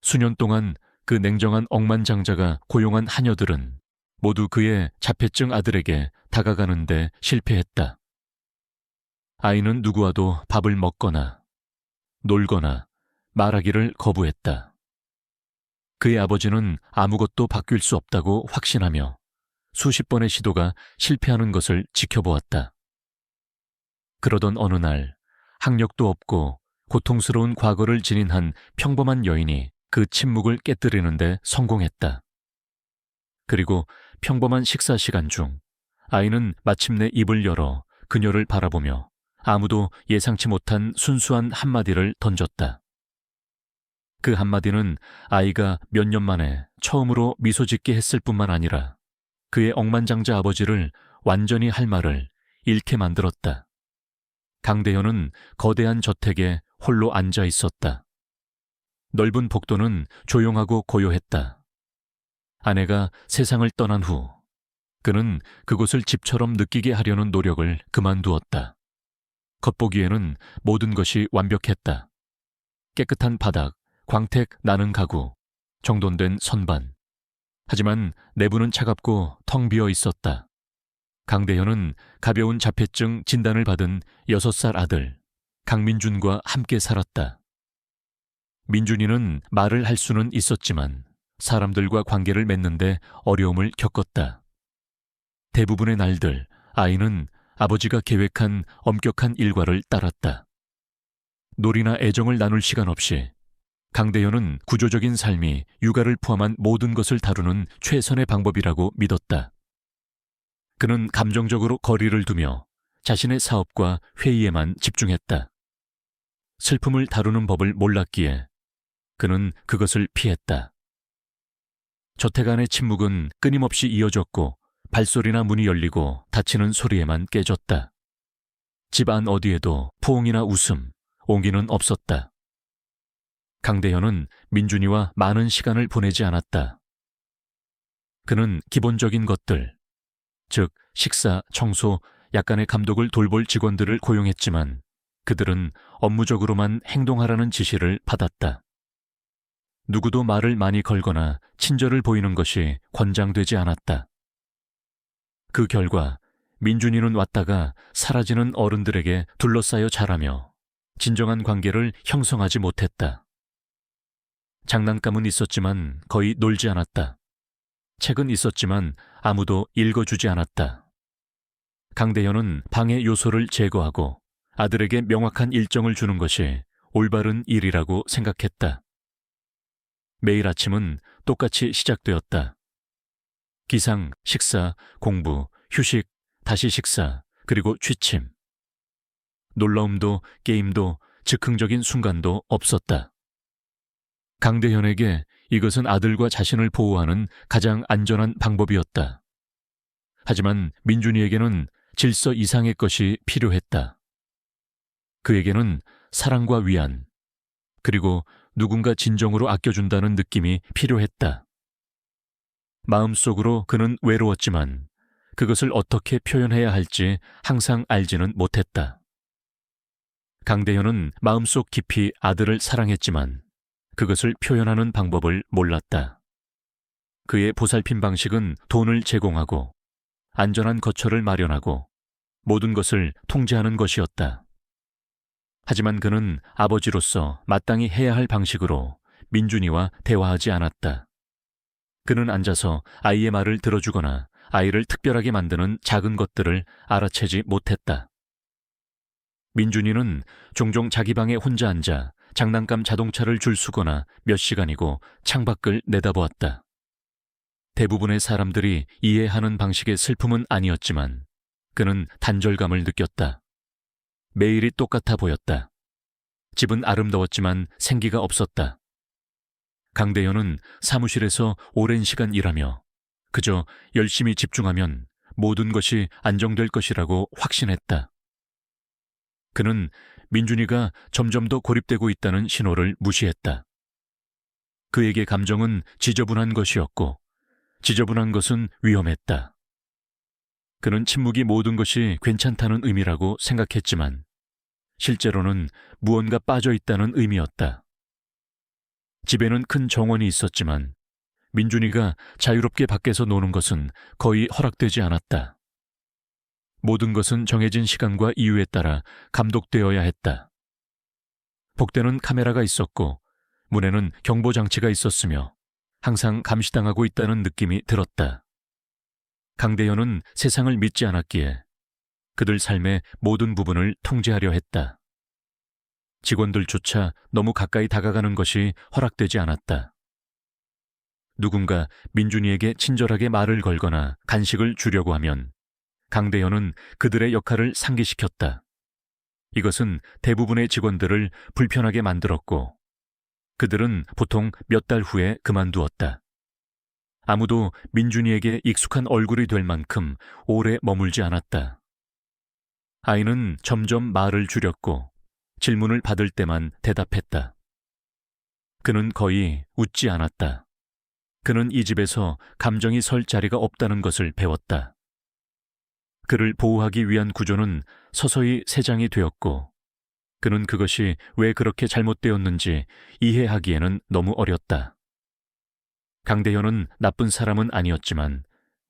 수년 동안 그 냉정한 억만장자가 고용한 하녀들은 모두 그의 자폐증 아들에게 다가가는데 실패했다. 아이는 누구와도 밥을 먹거나 놀거나 말하기를 거부했다. 그의 아버지는 아무것도 바뀔 수 없다고 확신하며 수십 번의 시도가 실패하는 것을 지켜보았다. 그러던 어느 날 학력도 없고 고통스러운 과거를 지닌 한 평범한 여인이 그 침묵을 깨뜨리는데 성공했다. 그리고 평범한 식사 시간 중 아이는 마침내 입을 열어 그녀를 바라보며 아무도 예상치 못한 순수한 한마디를 던졌다. 그 한마디는 아이가 몇 년 만에 처음으로 미소 짓게 했을 뿐만 아니라 그의 억만장자 아버지를 완전히 할 말을 잃게 만들었다. 강대현은 거대한 저택에 홀로 앉아 있었다. 넓은 복도는 조용하고 고요했다. 아내가 세상을 떠난 후 그는 그곳을 집처럼 느끼게 하려는 노력을 그만두었다. 겉보기에는 모든 것이 완벽했다. 깨끗한 바닥, 광택 나는 가구, 정돈된 선반. 하지만 내부는 차갑고 텅 비어 있었다. 강대현은 가벼운 자폐증 진단을 받은 6살 아들 강민준과 함께 살았다. 민준이는 말을 할 수는 있었지만 사람들과 관계를 맺는데 어려움을 겪었다. 대부분의 날들 아이는 아버지가 계획한 엄격한 일과를 따랐다. 놀이나 애정을 나눌 시간 없이 강대현은 구조적인 삶이 육아를 포함한 모든 것을 다루는 최선의 방법이라고 믿었다. 그는 감정적으로 거리를 두며 자신의 사업과 회의에만 집중했다. 슬픔을 다루는 법을 몰랐기에 그는 그것을 피했다. 저택 안의 침묵은 끊임없이 이어졌고 발소리나 문이 열리고 닫히는 소리에만 깨졌다. 집 안 어디에도 포옹이나 웃음, 온기는 없었다. 강대현은 민준이와 많은 시간을 보내지 않았다. 그는 기본적인 것들, 즉 식사, 청소, 약간의 감독을 돌볼 직원들을 고용했지만 그들은 업무적으로만 행동하라는 지시를 받았다. 누구도 말을 많이 걸거나 친절을 보이는 것이 권장되지 않았다. 그 결과 민준이는 왔다가 사라지는 어른들에게 둘러싸여 자라며 진정한 관계를 형성하지 못했다. 장난감은 있었지만 거의 놀지 않았다. 책은 있었지만 아무도 읽어주지 않았다. 강대현은 방해 요소를 제거하고 아들에게 명확한 일정을 주는 것이 올바른 일이라고 생각했다. 매일 아침은 똑같이 시작되었다. 기상, 식사, 공부, 휴식, 다시 식사, 그리고 취침. 놀라움도 게임도 즉흥적인 순간도 없었다. 강대현에게 이것은 아들과 자신을 보호하는 가장 안전한 방법이었다. 하지만 민준이에게는 질서 이상의 것이 필요했다. 그에게는 사랑과 위안, 그리고 누군가 진정으로 아껴준다는 느낌이 필요했다. 마음속으로 그는 외로웠지만 그것을 어떻게 표현해야 할지 항상 알지는 못했다. 강대현은 마음속 깊이 아들을 사랑했지만 그것을 표현하는 방법을 몰랐다. 그의 보살핌 방식은 돈을 제공하고 안전한 거처를 마련하고 모든 것을 통제하는 것이었다. 하지만 그는 아버지로서 마땅히 해야 할 방식으로 민준이와 대화하지 않았다. 그는 앉아서 아이의 말을 들어주거나 아이를 특별하게 만드는 작은 것들을 알아채지 못했다. 민준이는 종종 자기 방에 혼자 앉아 장난감 자동차를 줄쓰거나 몇 시간이고 창밖을 내다보았다. 대부분의 사람들이 이해하는 방식의 슬픔은 아니었지만 그는 단절감을 느꼈다. 매일이 똑같아 보였다. 집은 아름다웠지만 생기가 없었다. 강대현은 사무실에서 오랜 시간 일하며 그저 열심히 집중하면 모든 것이 안정될 것이라고 확신했다. 그는 민준이가 점점 더 고립되고 있다는 신호를 무시했다. 그에게 감정은 지저분한 것이었고 지저분한 것은 위험했다. 그는 침묵이 모든 것이 괜찮다는 의미라고 생각했지만 실제로는 무언가 빠져 있다는 의미였다. 집에는 큰 정원이 있었지만 민준이가 자유롭게 밖에서 노는 것은 거의 허락되지 않았다. 모든 것은 정해진 시간과 이유에 따라 감독되어야 했다. 복대는 카메라가 있었고 문에는 경보장치가 있었으며 항상 감시당하고 있다는 느낌이 들었다. 강대현은 세상을 믿지 않았기에 그들 삶의 모든 부분을 통제하려 했다. 직원들조차 너무 가까이 다가가는 것이 허락되지 않았다. 누군가 민준이에게 친절하게 말을 걸거나 간식을 주려고 하면 강대현은 그들의 역할을 상기시켰다. 이것은 대부분의 직원들을 불편하게 만들었고 그들은 보통 몇 달 후에 그만두었다. 아무도 민준이에게 익숙한 얼굴이 될 만큼 오래 머물지 않았다. 아이는 점점 말을 줄였고 질문을 받을 때만 대답했다. 그는 거의 웃지 않았다. 그는 이 집에서 감정이 설 자리가 없다는 것을 배웠다. 그를 보호하기 위한 구조는 서서히 세장이 되었고 그는 그것이 왜 그렇게 잘못되었는지 이해하기에는 너무 어렸다. 강대현은 나쁜 사람은 아니었지만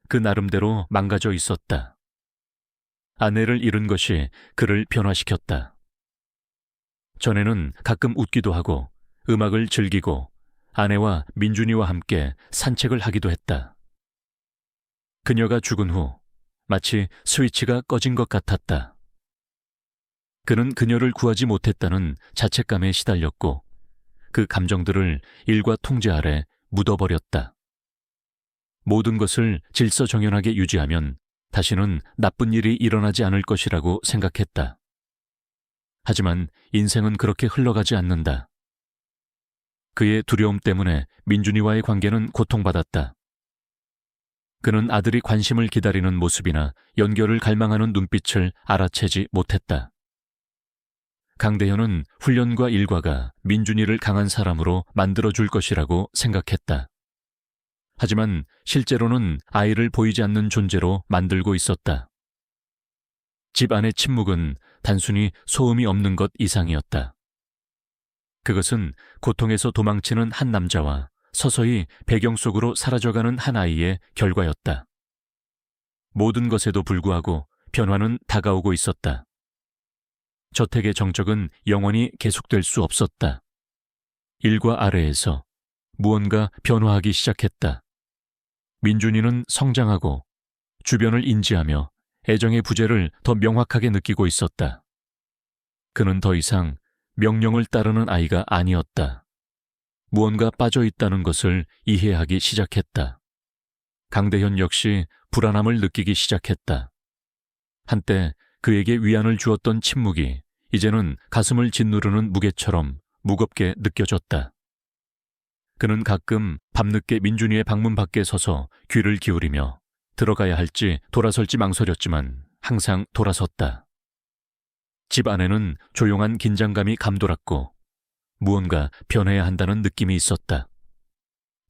그 나름대로 망가져 있었다. 아내를 잃은 것이 그를 변화시켰다. 전에는 가끔 웃기도 하고 음악을 즐기고 아내와 민준이와 함께 산책을 하기도 했다. 그녀가 죽은 후 마치 스위치가 꺼진 것 같았다. 그는 그녀를 구하지 못했다는 자책감에 시달렸고 그 감정들을 일과 통제 아래 묻어버렸다. 모든 것을 질서정연하게 유지하면 다시는 나쁜 일이 일어나지 않을 것이라고 생각했다. 하지만 인생은 그렇게 흘러가지 않는다. 그의 두려움 때문에 민준이와의 관계는 고통받았다. 그는 아들이 관심을 기다리는 모습이나 연결을 갈망하는 눈빛을 알아채지 못했다. 강대현은 훈련과 일과가 민준이를 강한 사람으로 만들어줄 것이라고 생각했다. 하지만 실제로는 아이를 보이지 않는 존재로 만들고 있었다. 집 안의 침묵은 단순히 소음이 없는 것 이상이었다. 그것은 고통에서 도망치는 한 남자와 서서히 배경 속으로 사라져가는 한 아이의 결과였다. 모든 것에도 불구하고 변화는 다가오고 있었다. 저택의 정적은 영원히 계속될 수 없었다. 일과 아래에서 무언가 변화하기 시작했다. 민준이는 성장하고 주변을 인지하며 애정의 부재를 더 명확하게 느끼고 있었다. 그는 더 이상 명령을 따르는 아이가 아니었다. 무언가 빠져 있다는 것을 이해하기 시작했다. 강대현 역시 불안함을 느끼기 시작했다. 한때 그에게 위안을 주었던 침묵이 이제는 가슴을 짓누르는 무게처럼 무겁게 느껴졌다. 그는 가끔 밤늦게 민준이의 방문 밖에 서서 귀를 기울이며 들어가야 할지 돌아설지 망설였지만 항상 돌아섰다. 집 안에는 조용한 긴장감이 감돌았고 무언가 변해야 한다는 느낌이 있었다.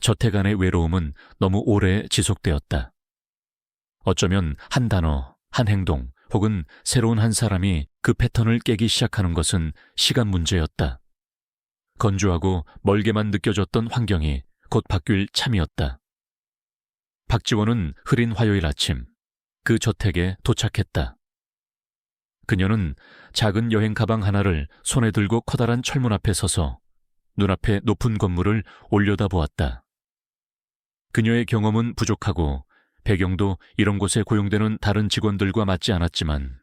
저택 안의 외로움은 너무 오래 지속되었다. 어쩌면 한 단어, 한 행동, 혹은 새로운 한 사람이 그 패턴을 깨기 시작하는 것은 시간 문제였다. 건조하고 멀게만 느껴졌던 환경이 곧 바뀔 참이었다. 박지원은 흐린 화요일 아침 그 저택에 도착했다. 그녀는 작은 여행 가방 하나를 손에 들고 커다란 철문 앞에 서서 눈앞에 높은 건물을 올려다보았다. 그녀의 경험은 부족하고 배경도 이런 곳에 고용되는 다른 직원들과 맞지 않았지만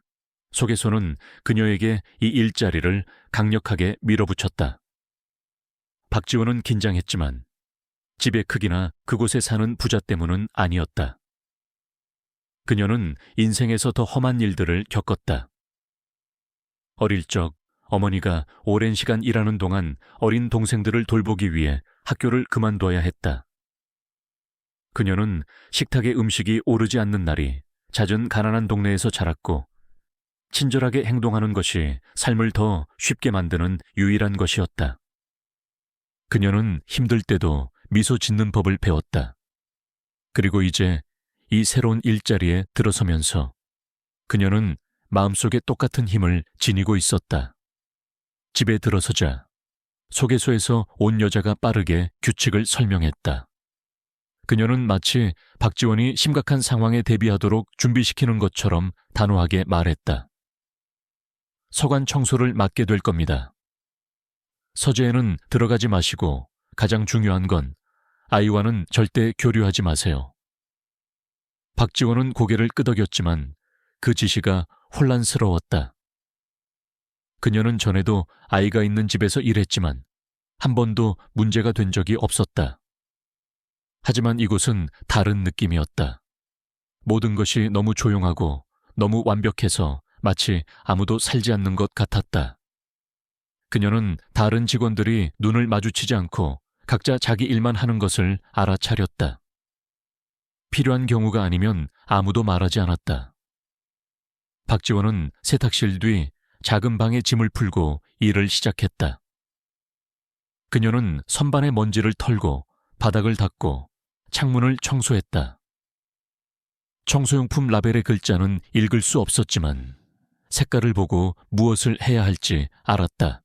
속에서는 그녀에게 이 일자리를 강력하게 밀어붙였다. 박지원은 긴장했지만 집의 크기나 그곳에 사는 부자 때문은 아니었다. 그녀는 인생에서 더 험한 일들을 겪었다. 어릴 적 어머니가 오랜 시간 일하는 동안 어린 동생들을 돌보기 위해 학교를 그만둬야 했다. 그녀는 식탁에 음식이 오르지 않는 날이 잦은 가난한 동네에서 자랐고 친절하게 행동하는 것이 삶을 더 쉽게 만드는 유일한 것이었다. 그녀는 힘들 때도 미소 짓는 법을 배웠다. 그리고 이제 이 새로운 일자리에 들어서면서 그녀는 마음속에 똑같은 힘을 지니고 있었다. 집에 들어서자 소개소에서 온 여자가 빠르게 규칙을 설명했다. 그녀는 마치 박지원이 심각한 상황에 대비하도록 준비시키는 것처럼 단호하게 말했다. 서관 청소를 맡게 될 겁니다. 서재에는 들어가지 마시고 가장 중요한 건 아이와는 절대 교류하지 마세요. 박지원은 고개를 끄덕였지만 그 지시가 혼란스러웠다. 그녀는 전에도 아이가 있는 집에서 일했지만 한 번도 문제가 된 적이 없었다. 하지만 이곳은 다른 느낌이었다. 모든 것이 너무 조용하고 너무 완벽해서 마치 아무도 살지 않는 것 같았다. 그녀는 다른 직원들이 눈을 마주치지 않고 각자 자기 일만 하는 것을 알아차렸다. 필요한 경우가 아니면 아무도 말하지 않았다. 박지원은 세탁실 뒤 작은 방에 짐을 풀고 일을 시작했다. 그녀는 선반의 먼지를 털고 바닥을 닦고 창문을 청소했다. 청소용품 라벨의 글자는 읽을 수 없었지만 색깔을 보고 무엇을 해야 할지 알았다.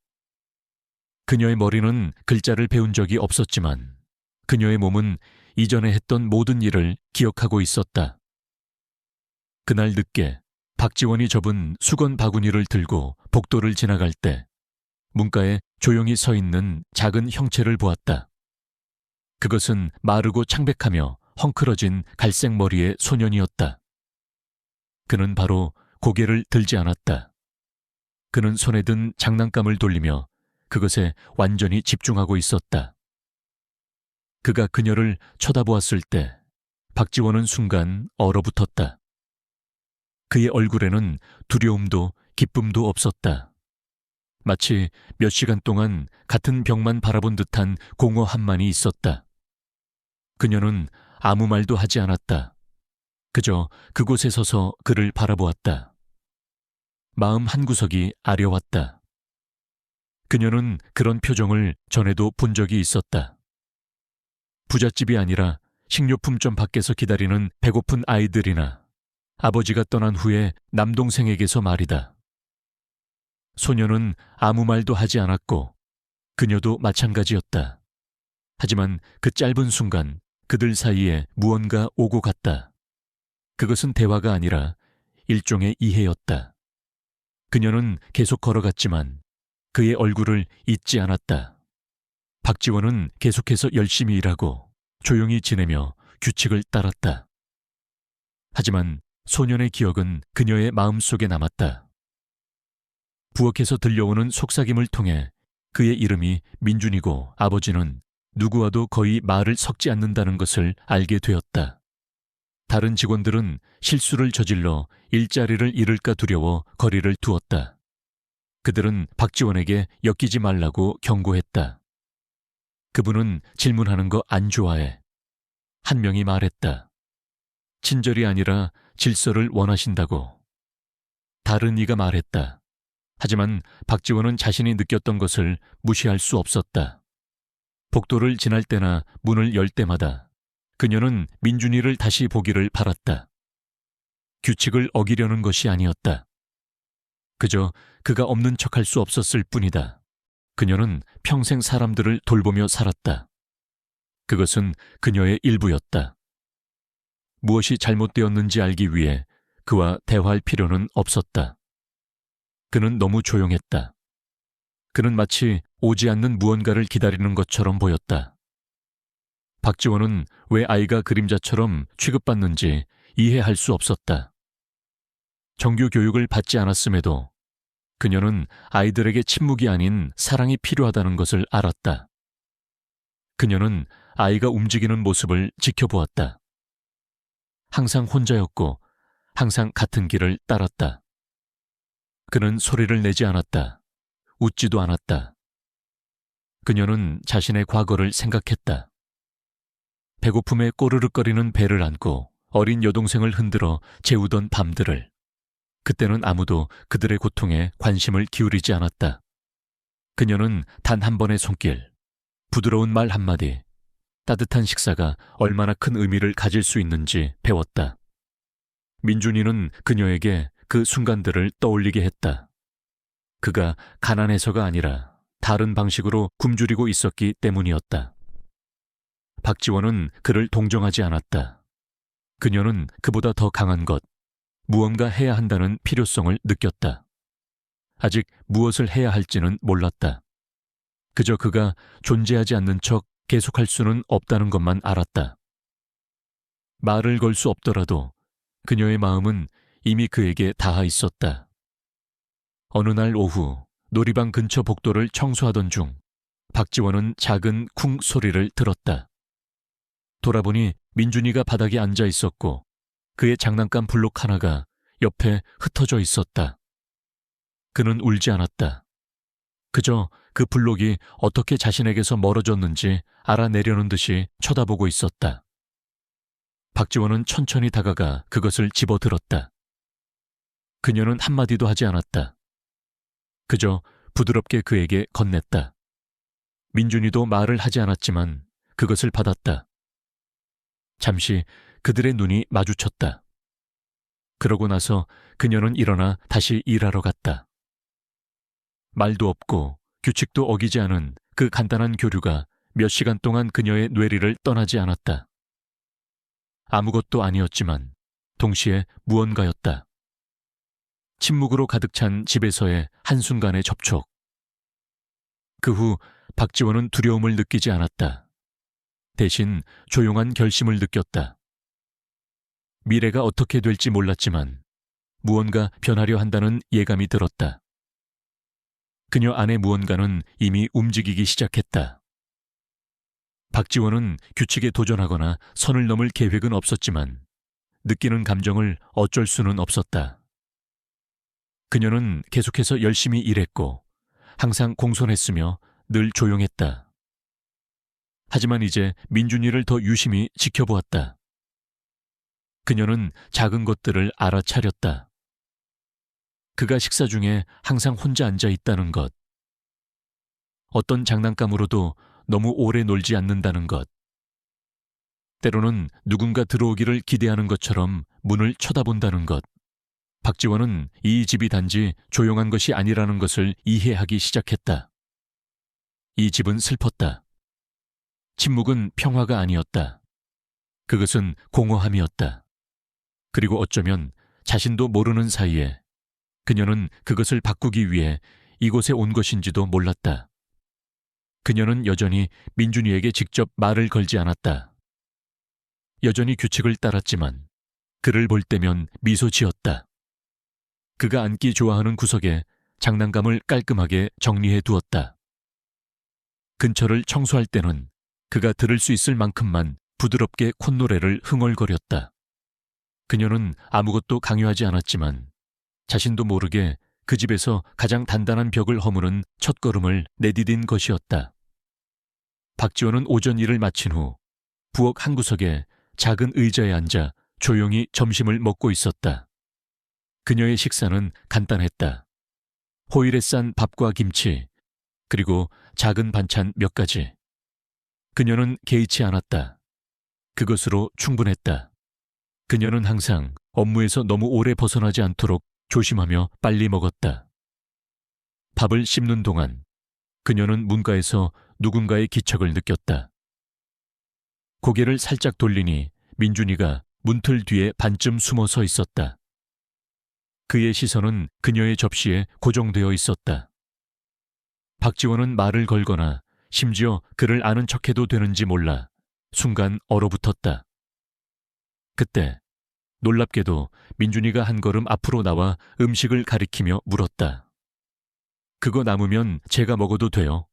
그녀의 머리는 글자를 배운 적이 없었지만 그녀의 몸은 이전에 했던 모든 일을 기억하고 있었다. 그날 늦게 박지원이 접은 수건 바구니를 들고 복도를 지나갈 때 문가에 조용히 서 있는 작은 형체를 보았다. 그것은 마르고 창백하며 헝클어진 갈색 머리의 소년이었다. 그는 바로 고개를 들지 않았다. 그는 손에 든 장난감을 돌리며 그것에 완전히 집중하고 있었다. 그가 그녀를 쳐다보았을 때 박지원은 순간 얼어붙었다. 그의 얼굴에는 두려움도 기쁨도 없었다. 마치 몇 시간 동안 같은 벽만 바라본 듯한 공허함만이 있었다. 그녀는 아무 말도 하지 않았다. 그저 그곳에 서서 그를 바라보았다. 마음 한구석이 아려왔다. 그녀는 그런 표정을 전에도 본 적이 있었다. 부잣집이 아니라 식료품점 밖에서 기다리는 배고픈 아이들이나 아버지가 떠난 후에 남동생에게서 말이다. 소녀는 아무 말도 하지 않았고 그녀도 마찬가지였다. 하지만 그 짧은 순간 그들 사이에 무언가 오고 갔다. 그것은 대화가 아니라 일종의 이해였다. 그녀는 계속 걸어갔지만 그의 얼굴을 잊지 않았다. 박지원은 계속해서 열심히 일하고 조용히 지내며 규칙을 따랐다. 하지만 소년의 기억은 그녀의 마음속에 남았다. 부엌에서 들려오는 속삭임을 통해 그의 이름이 민준이고 아버지는 누구와도 거의 말을 섞지 않는다는 것을 알게 되었다. 다른 직원들은 실수를 저질러 일자리를 잃을까 두려워 거리를 두었다. 그들은 박지원에게 엮이지 말라고 경고했다. 그분은 질문하는 거 안 좋아해. 한 명이 말했다. 친절이 아니라 질서를 원하신다고. 다른 이가 말했다. 하지만 박지원은 자신이 느꼈던 것을 무시할 수 없었다. 복도를 지날 때나 문을 열 때마다 그녀는 민준이를 다시 보기를 바랐다. 규칙을 어기려는 것이 아니었다. 그저 그가 없는 척할 수 없었을 뿐이다. 그녀는 평생 사람들을 돌보며 살았다. 그것은 그녀의 일부였다. 무엇이 잘못되었는지 알기 위해 그와 대화할 필요는 없었다. 그는 너무 조용했다. 그는 마치 오지 않는 무언가를 기다리는 것처럼 보였다. 박지원은 왜 아이가 그림자처럼 취급받는지 이해할 수 없었다. 정규 교육을 받지 않았음에도 그녀는 아이들에게 침묵이 아닌 사랑이 필요하다는 것을 알았다. 그녀는 아이가 움직이는 모습을 지켜보았다. 항상 혼자였고 항상 같은 길을 따랐다. 그는 소리를 내지 않았다. 웃지도 않았다. 그녀는 자신의 과거를 생각했다. 배고픔에 꼬르륵거리는 배를 안고 어린 여동생을 흔들어 재우던 밤들을. 그때는 아무도 그들의 고통에 관심을 기울이지 않았다. 그녀는 단 한 번의 손길, 부드러운 말 한마디, 따뜻한 식사가 얼마나 큰 의미를 가질 수 있는지 배웠다. 민준이는 그녀에게 그 순간들을 떠올리게 했다. 그가 가난해서가 아니라 다른 방식으로 굶주리고 있었기 때문이었다. 박지원은 그를 동정하지 않았다. 그녀는 그보다 더 강한 것, 무언가 해야 한다는 필요성을 느꼈다. 아직 무엇을 해야 할지는 몰랐다. 그저 그가 존재하지 않는 척 계속할 수는 없다는 것만 알았다. 말을 걸 수 없더라도 그녀의 마음은 이미 그에게 닿아 있었다. 어느 날 오후 놀이방 근처 복도를 청소하던 중 박지원은 작은 쿵 소리를 들었다. 돌아보니 민준이가 바닥에 앉아 있었고 그의 장난감 블록 하나가 옆에 흩어져 있었다. 그는 울지 않았다. 그저 그 블록이 어떻게 자신에게서 멀어졌는지 알아내려는 듯이 쳐다보고 있었다. 박지원은 천천히 다가가 그것을 집어들었다. 그녀는 한마디도 하지 않았다. 그저 부드럽게 그에게 건넸다. 민준이도 말을 하지 않았지만 그것을 받았다. 잠시 그들의 눈이 마주쳤다. 그러고 나서 그녀는 일어나 다시 일하러 갔다. 말도 없고 규칙도 어기지 않은 그 간단한 교류가 몇 시간 동안 그녀의 뇌리를 떠나지 않았다. 아무것도 아니었지만 동시에 무언가였다. 침묵으로 가득 찬 집에서의 한순간의 접촉. 그 후 박지원은 두려움을 느끼지 않았다. 대신 조용한 결심을 느꼈다. 미래가 어떻게 될지 몰랐지만 무언가 변하려 한다는 예감이 들었다. 그녀 안의 무언가는 이미 움직이기 시작했다. 박지원은 규칙에 도전하거나 선을 넘을 계획은 없었지만 느끼는 감정을 어쩔 수는 없었다. 그녀는 계속해서 열심히 일했고 항상 공손했으며 늘 조용했다. 하지만 이제 민준이를 더 유심히 지켜보았다. 그녀는 작은 것들을 알아차렸다. 그가 식사 중에 항상 혼자 앉아 있다는 것. 어떤 장난감으로도 너무 오래 놀지 않는다는 것. 때로는 누군가 들어오기를 기대하는 것처럼 문을 쳐다본다는 것. 박지원은 이 집이 단지 조용한 것이 아니라는 것을 이해하기 시작했다. 이 집은 슬펐다. 침묵은 평화가 아니었다. 그것은 공허함이었다. 그리고 어쩌면 자신도 모르는 사이에 그녀는 그것을 바꾸기 위해 이곳에 온 것인지도 몰랐다. 그녀는 여전히 민준이에게 직접 말을 걸지 않았다. 여전히 규칙을 따랐지만 그를 볼 때면 미소 지었다. 그가 앉기 좋아하는 구석에 장난감을 깔끔하게 정리해 두었다. 근처를 청소할 때는 그가 들을 수 있을 만큼만 부드럽게 콧노래를 흥얼거렸다. 그녀는 아무것도 강요하지 않았지만 자신도 모르게 그 집에서 가장 단단한 벽을 허무는 첫걸음을 내디딘 것이었다. 박지원은 오전 일을 마친 후 부엌 한 구석에 작은 의자에 앉아 조용히 점심을 먹고 있었다. 그녀의 식사는 간단했다. 호일에 싼 밥과 김치, 그리고 작은 반찬 몇 가지. 그녀는 개의치 않았다. 그것으로 충분했다. 그녀는 항상 업무에서 너무 오래 벗어나지 않도록 조심하며 빨리 먹었다. 밥을 씹는 동안 그녀는 문가에서 누군가의 기척을 느꼈다. 고개를 살짝 돌리니 민준이가 문틀 뒤에 반쯤 숨어 서 있었다. 그의 시선은 그녀의 접시에 고정되어 있었다. 박지원은 말을 걸거나 심지어 그를 아는 척해도 되는지 몰라 순간 얼어붙었다. 그때 놀랍게도 민준이가 한 걸음 앞으로 나와 음식을 가리키며 물었다. 그거 남으면 제가 먹어도 돼요?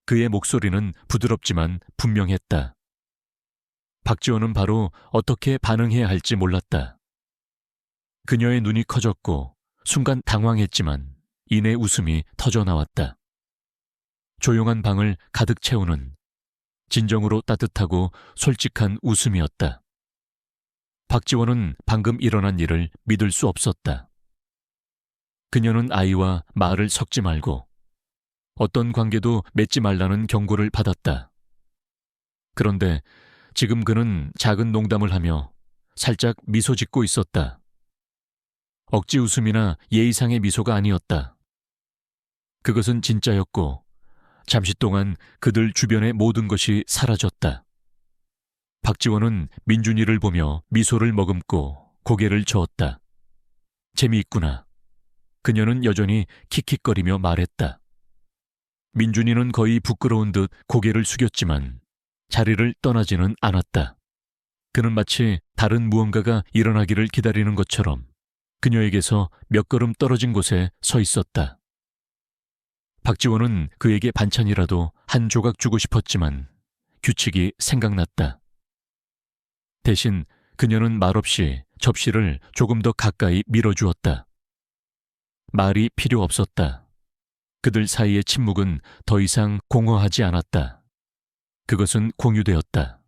그의 목소리는 부드럽지만 분명했다. 박지원은 바로 어떻게 반응해야 할지 몰랐다. 그녀의 눈이 커졌고 순간 당황했지만 이내 웃음이 터져나왔다. 조용한 방을 가득 채우는 진정으로 따뜻하고 솔직한 웃음이었다. 박지원은 방금 일어난 일을 믿을 수 없었다. 그녀는 아이와 말을 섞지 말고 어떤 관계도 맺지 말라는 경고를 받았다. 그런데 지금 그는 작은 농담을 하며 살짝 미소 짓고 있었다. 억지 웃음이나 예의상의 미소가 아니었다. 그것은 진짜였고 잠시 동안 그들 주변의 모든 것이 사라졌다. 박지원은 민준이를 보며 미소를 머금고 고개를 저었다. 재미있구나. 그녀는 여전히 킥킥거리며 말했다. 민준이는 거의 부끄러운 듯 고개를 숙였지만 자리를 떠나지는 않았다. 그는 마치 다른 무언가가 일어나기를 기다리는 것처럼 그녀에게서 몇 걸음 떨어진 곳에 서 있었다. 박지원은 그에게 반찬이라도 한 조각 주고 싶었지만 규칙이 생각났다. 대신 그녀는 말없이 접시를 조금 더 가까이 밀어주었다. 말이 필요 없었다. 그들 사이의 침묵은 더 이상 공허하지 않았다. 그것은 공유되었다.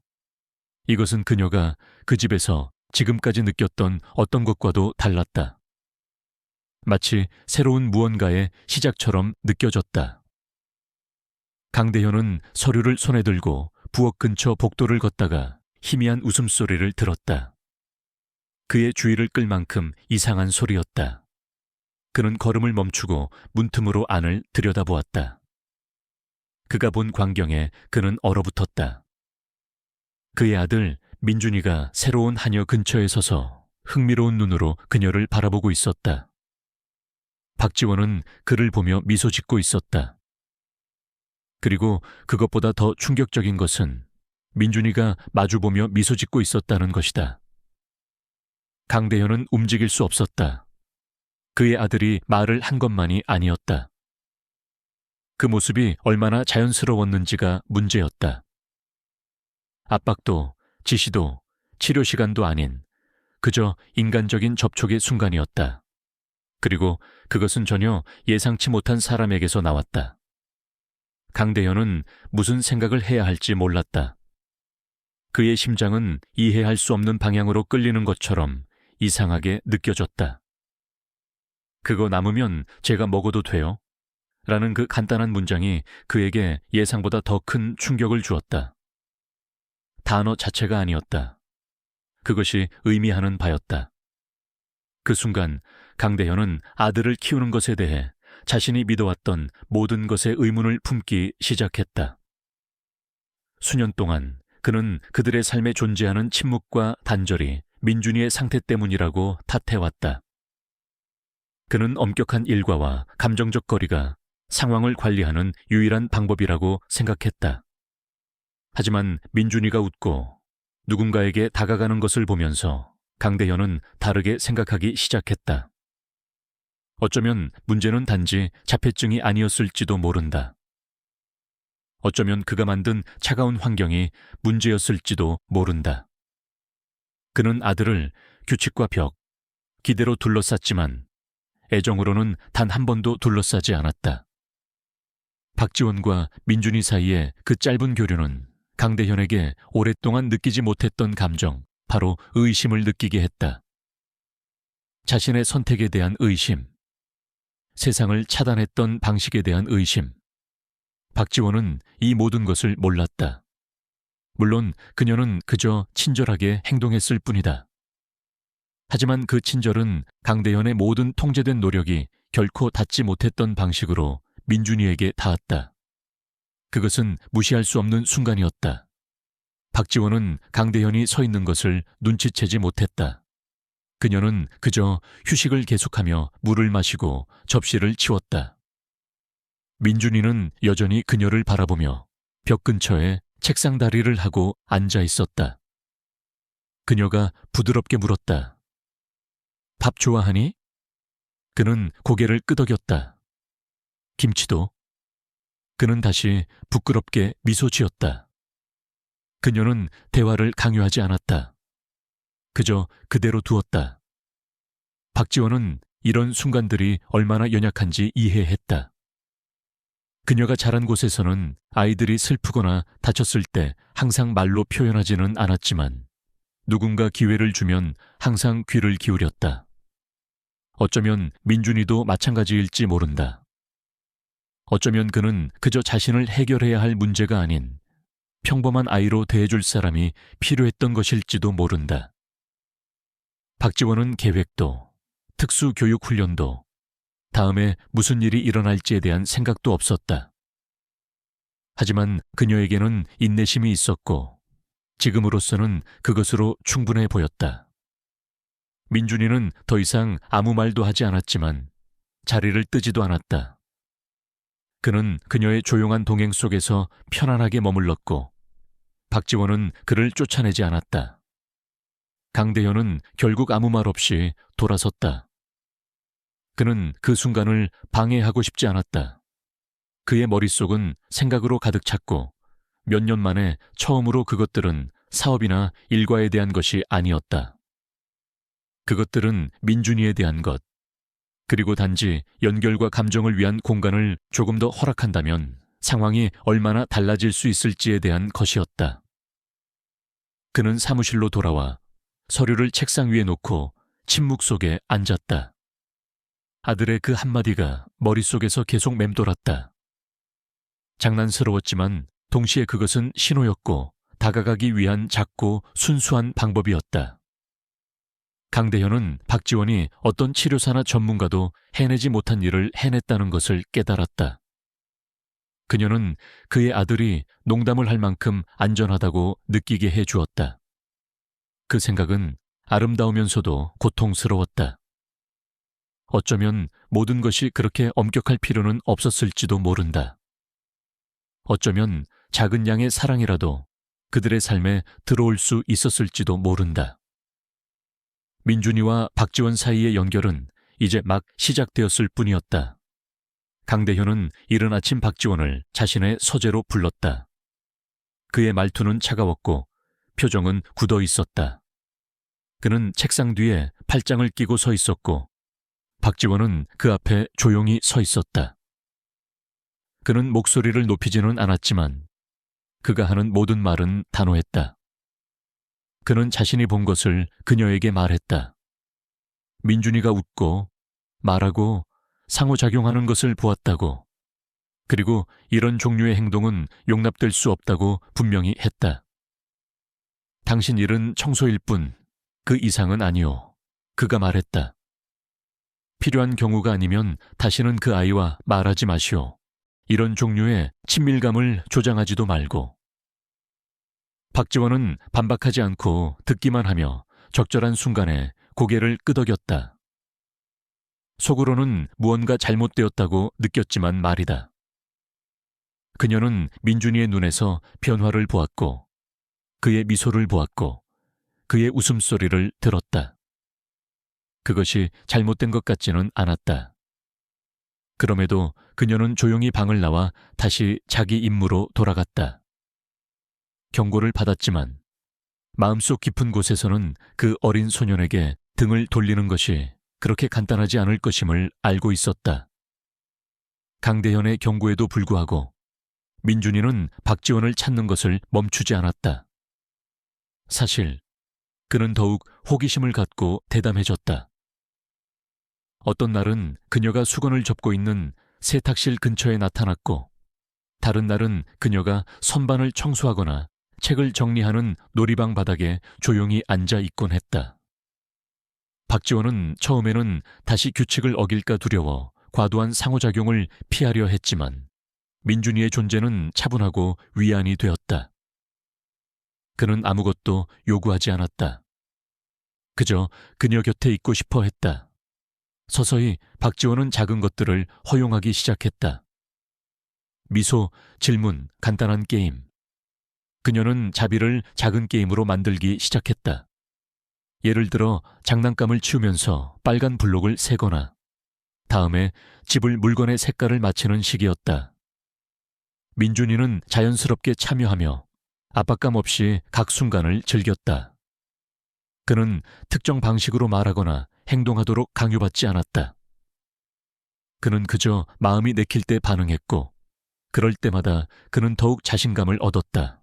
이것은 그녀가 그 집에서 지금까지 느꼈던 어떤 것과도 달랐다. 마치 새로운 무언가의 시작처럼 느껴졌다. 강대현은 서류를 손에 들고 부엌 근처 복도를 걷다가 희미한 웃음소리를 들었다. 그의 주의를 끌 만큼 이상한 소리였다. 그는 걸음을 멈추고 문틈으로 안을 들여다보았다. 그가 본 광경에 그는 얼어붙었다. 그의 아들 민준이가 새로운 하녀 근처에 서서 흥미로운 눈으로 그녀를 바라보고 있었다. 박지원은 그를 보며 미소 짓고 있었다. 그리고 그것보다 더 충격적인 것은 민준이가 마주보며 미소 짓고 있었다는 것이다. 강대현은 움직일 수 없었다. 그의 아들이 말을 한 것만이 아니었다. 그 모습이 얼마나 자연스러웠는지가 문제였다. 압박도, 지시도, 치료 시간도 아닌 그저 인간적인 접촉의 순간이었다. 그리고 그것은 전혀 예상치 못한 사람에게서 나왔다. 강대현은 무슨 생각을 해야 할지 몰랐다. 그의 심장은 이해할 수 없는 방향으로 끌리는 것처럼 이상하게 느껴졌다. 그거 남으면 제가 먹어도 돼요? 라는 그 간단한 문장이 그에게 예상보다 더 큰 충격을 주었다. 단어 자체가 아니었다. 그것이 의미하는 바였다. 그 순간 강대현은 아들을 키우는 것에 대해 자신이 믿어왔던 모든 것에 의문을 품기 시작했다. 수년 동안 그는 그들의 삶에 존재하는 침묵과 단절이 민준이의 상태 때문이라고 탓해왔다. 그는 엄격한 일과와 감정적 거리가 상황을 관리하는 유일한 방법이라고 생각했다. 하지만 민준이가 웃고 누군가에게 다가가는 것을 보면서 강대현은 다르게 생각하기 시작했다. 어쩌면 문제는 단지 자폐증이 아니었을지도 모른다. 어쩌면 그가 만든 차가운 환경이 문제였을지도 모른다. 그는 아들을 규칙과 벽, 기대로 둘러쌌지만 애정으로는 단 한 번도 둘러싸지 않았다. 박지원과 민준이 사이의 그 짧은 교류는 강대현에게 오랫동안 느끼지 못했던 감정, 바로 의심을 느끼게 했다. 자신의 선택에 대한 의심, 세상을 차단했던 방식에 대한 의심. 박지원은 이 모든 것을 몰랐다. 물론 그녀는 그저 친절하게 행동했을 뿐이다. 하지만 그 친절은 강대현의 모든 통제된 노력이 결코 닿지 못했던 방식으로 민준이에게 닿았다. 그것은 무시할 수 없는 순간이었다. 박지원은 강대현이 서 있는 것을 눈치채지 못했다. 그녀는 그저 휴식을 계속하며 물을 마시고 접시를 치웠다. 민준이는 여전히 그녀를 바라보며 벽 근처에 책상 다리를 하고 앉아 있었다. 그녀가 부드럽게 물었다. 밥 좋아하니? 그는 고개를 끄덕였다. 김치도? 그는 다시 부끄럽게 미소 지었다. 그녀는 대화를 강요하지 않았다. 그저 그대로 두었다. 박지원은 이런 순간들이 얼마나 연약한지 이해했다. 그녀가 자란 곳에서는 아이들이 슬프거나 다쳤을 때 항상 말로 표현하지는 않았지만 누군가 기회를 주면 항상 귀를 기울였다. 어쩌면 민준이도 마찬가지일지 모른다. 어쩌면 그는 그저 자신을 해결해야 할 문제가 아닌 평범한 아이로 대해줄 사람이 필요했던 것일지도 모른다. 박지원은 계획도, 특수교육훈련도, 다음에 무슨 일이 일어날지에 대한 생각도 없었다. 하지만 그녀에게는 인내심이 있었고 지금으로서는 그것으로 충분해 보였다. 민준이는 더 이상 아무 말도 하지 않았지만 자리를 뜨지도 않았다. 그는 그녀의 조용한 동행 속에서 편안하게 머물렀고 박지원은 그를 쫓아내지 않았다. 강대현은 결국 아무 말 없이 돌아섰다. 그는 그 순간을 방해하고 싶지 않았다. 그의 머릿속은 생각으로 가득 찼고 몇 년 만에 처음으로 그것들은 사업이나 일과에 대한 것이 아니었다. 그것들은 민준이에 대한 것, 그리고 단지 연결과 감정을 위한 공간을 조금 더 허락한다면 상황이 얼마나 달라질 수 있을지에 대한 것이었다. 그는 사무실로 돌아와 서류를 책상 위에 놓고 침묵 속에 앉았다. 아들의 그 한마디가 머릿속에서 계속 맴돌았다. 장난스러웠지만 동시에 그것은 신호였고 다가가기 위한 작고 순수한 방법이었다. 강대현은 박지원이 어떤 치료사나 전문가도 해내지 못한 일을 해냈다는 것을 깨달았다. 그녀는 그의 아들이 농담을 할 만큼 안전하다고 느끼게 해주었다. 그 생각은 아름다우면서도 고통스러웠다. 어쩌면 모든 것이 그렇게 엄격할 필요는 없었을지도 모른다. 어쩌면 작은 양의 사랑이라도 그들의 삶에 들어올 수 있었을지도 모른다. 민준이와 박지원 사이의 연결은 이제 막 시작되었을 뿐이었다. 강대현은 이른 아침 박지원을 자신의 서재로 불렀다. 그의 말투는 차가웠고 표정은 굳어 있었다. 그는 책상 뒤에 팔짱을 끼고 서 있었고 박지원은 그 앞에 조용히 서 있었다. 그는 목소리를 높이지는 않았지만 그가 하는 모든 말은 단호했다. 그는 자신이 본 것을 그녀에게 말했다. 민준이가 웃고 말하고 상호작용하는 것을 보았다고. 그리고 이런 종류의 행동은 용납될 수 없다고 분명히 했다. 당신 일은 청소일 뿐, 그 이상은 아니오. 그가 말했다. 필요한 경우가 아니면 다시는 그 아이와 말하지 마시오. 이런 종류의 친밀감을 조장하지도 말고. 박지원은 반박하지 않고 듣기만 하며 적절한 순간에 고개를 끄덕였다. 속으로는 무언가 잘못되었다고 느꼈지만 말이다. 그녀는 민준이의 눈에서 변화를 보았고 그의 미소를 보았고 그의 웃음소리를 들었다. 그것이 잘못된 것 같지는 않았다. 그럼에도 그녀는 조용히 방을 나와 다시 자기 임무로 돌아갔다. 경고를 받았지만 마음속 깊은 곳에서는 그 어린 소년에게 등을 돌리는 것이 그렇게 간단하지 않을 것임을 알고 있었다. 강대현의 경고에도 불구하고 민준이는 박지원을 찾는 것을 멈추지 않았다. 사실 그는 더욱 호기심을 갖고 대담해졌다. 어떤 날은 그녀가 수건을 접고 있는 세탁실 근처에 나타났고 다른 날은 그녀가 선반을 청소하거나 책을 정리하는 놀이방 바닥에 조용히 앉아 있곤 했다. 박지원은 처음에는 다시 규칙을 어길까 두려워 과도한 상호작용을 피하려 했지만 민준이의 존재는 차분하고 위안이 되었다. 그는 아무것도 요구하지 않았다. 그저 그녀 곁에 있고 싶어 했다. 서서히 박지원은 작은 것들을 허용하기 시작했다. 미소, 질문, 간단한 게임. 그녀는 자비를 작은 게임으로 만들기 시작했다. 예를 들어 장난감을 치우면서 빨간 블록을 세거나 다음에 집을 물건의 색깔을 맞히는 식이었다. 민준이는 자연스럽게 참여하며 압박감 없이 각 순간을 즐겼다. 그는 특정 방식으로 말하거나 행동하도록 강요받지 않았다. 그는 그저 마음이 내킬 때 반응했고 그럴 때마다 그는 더욱 자신감을 얻었다.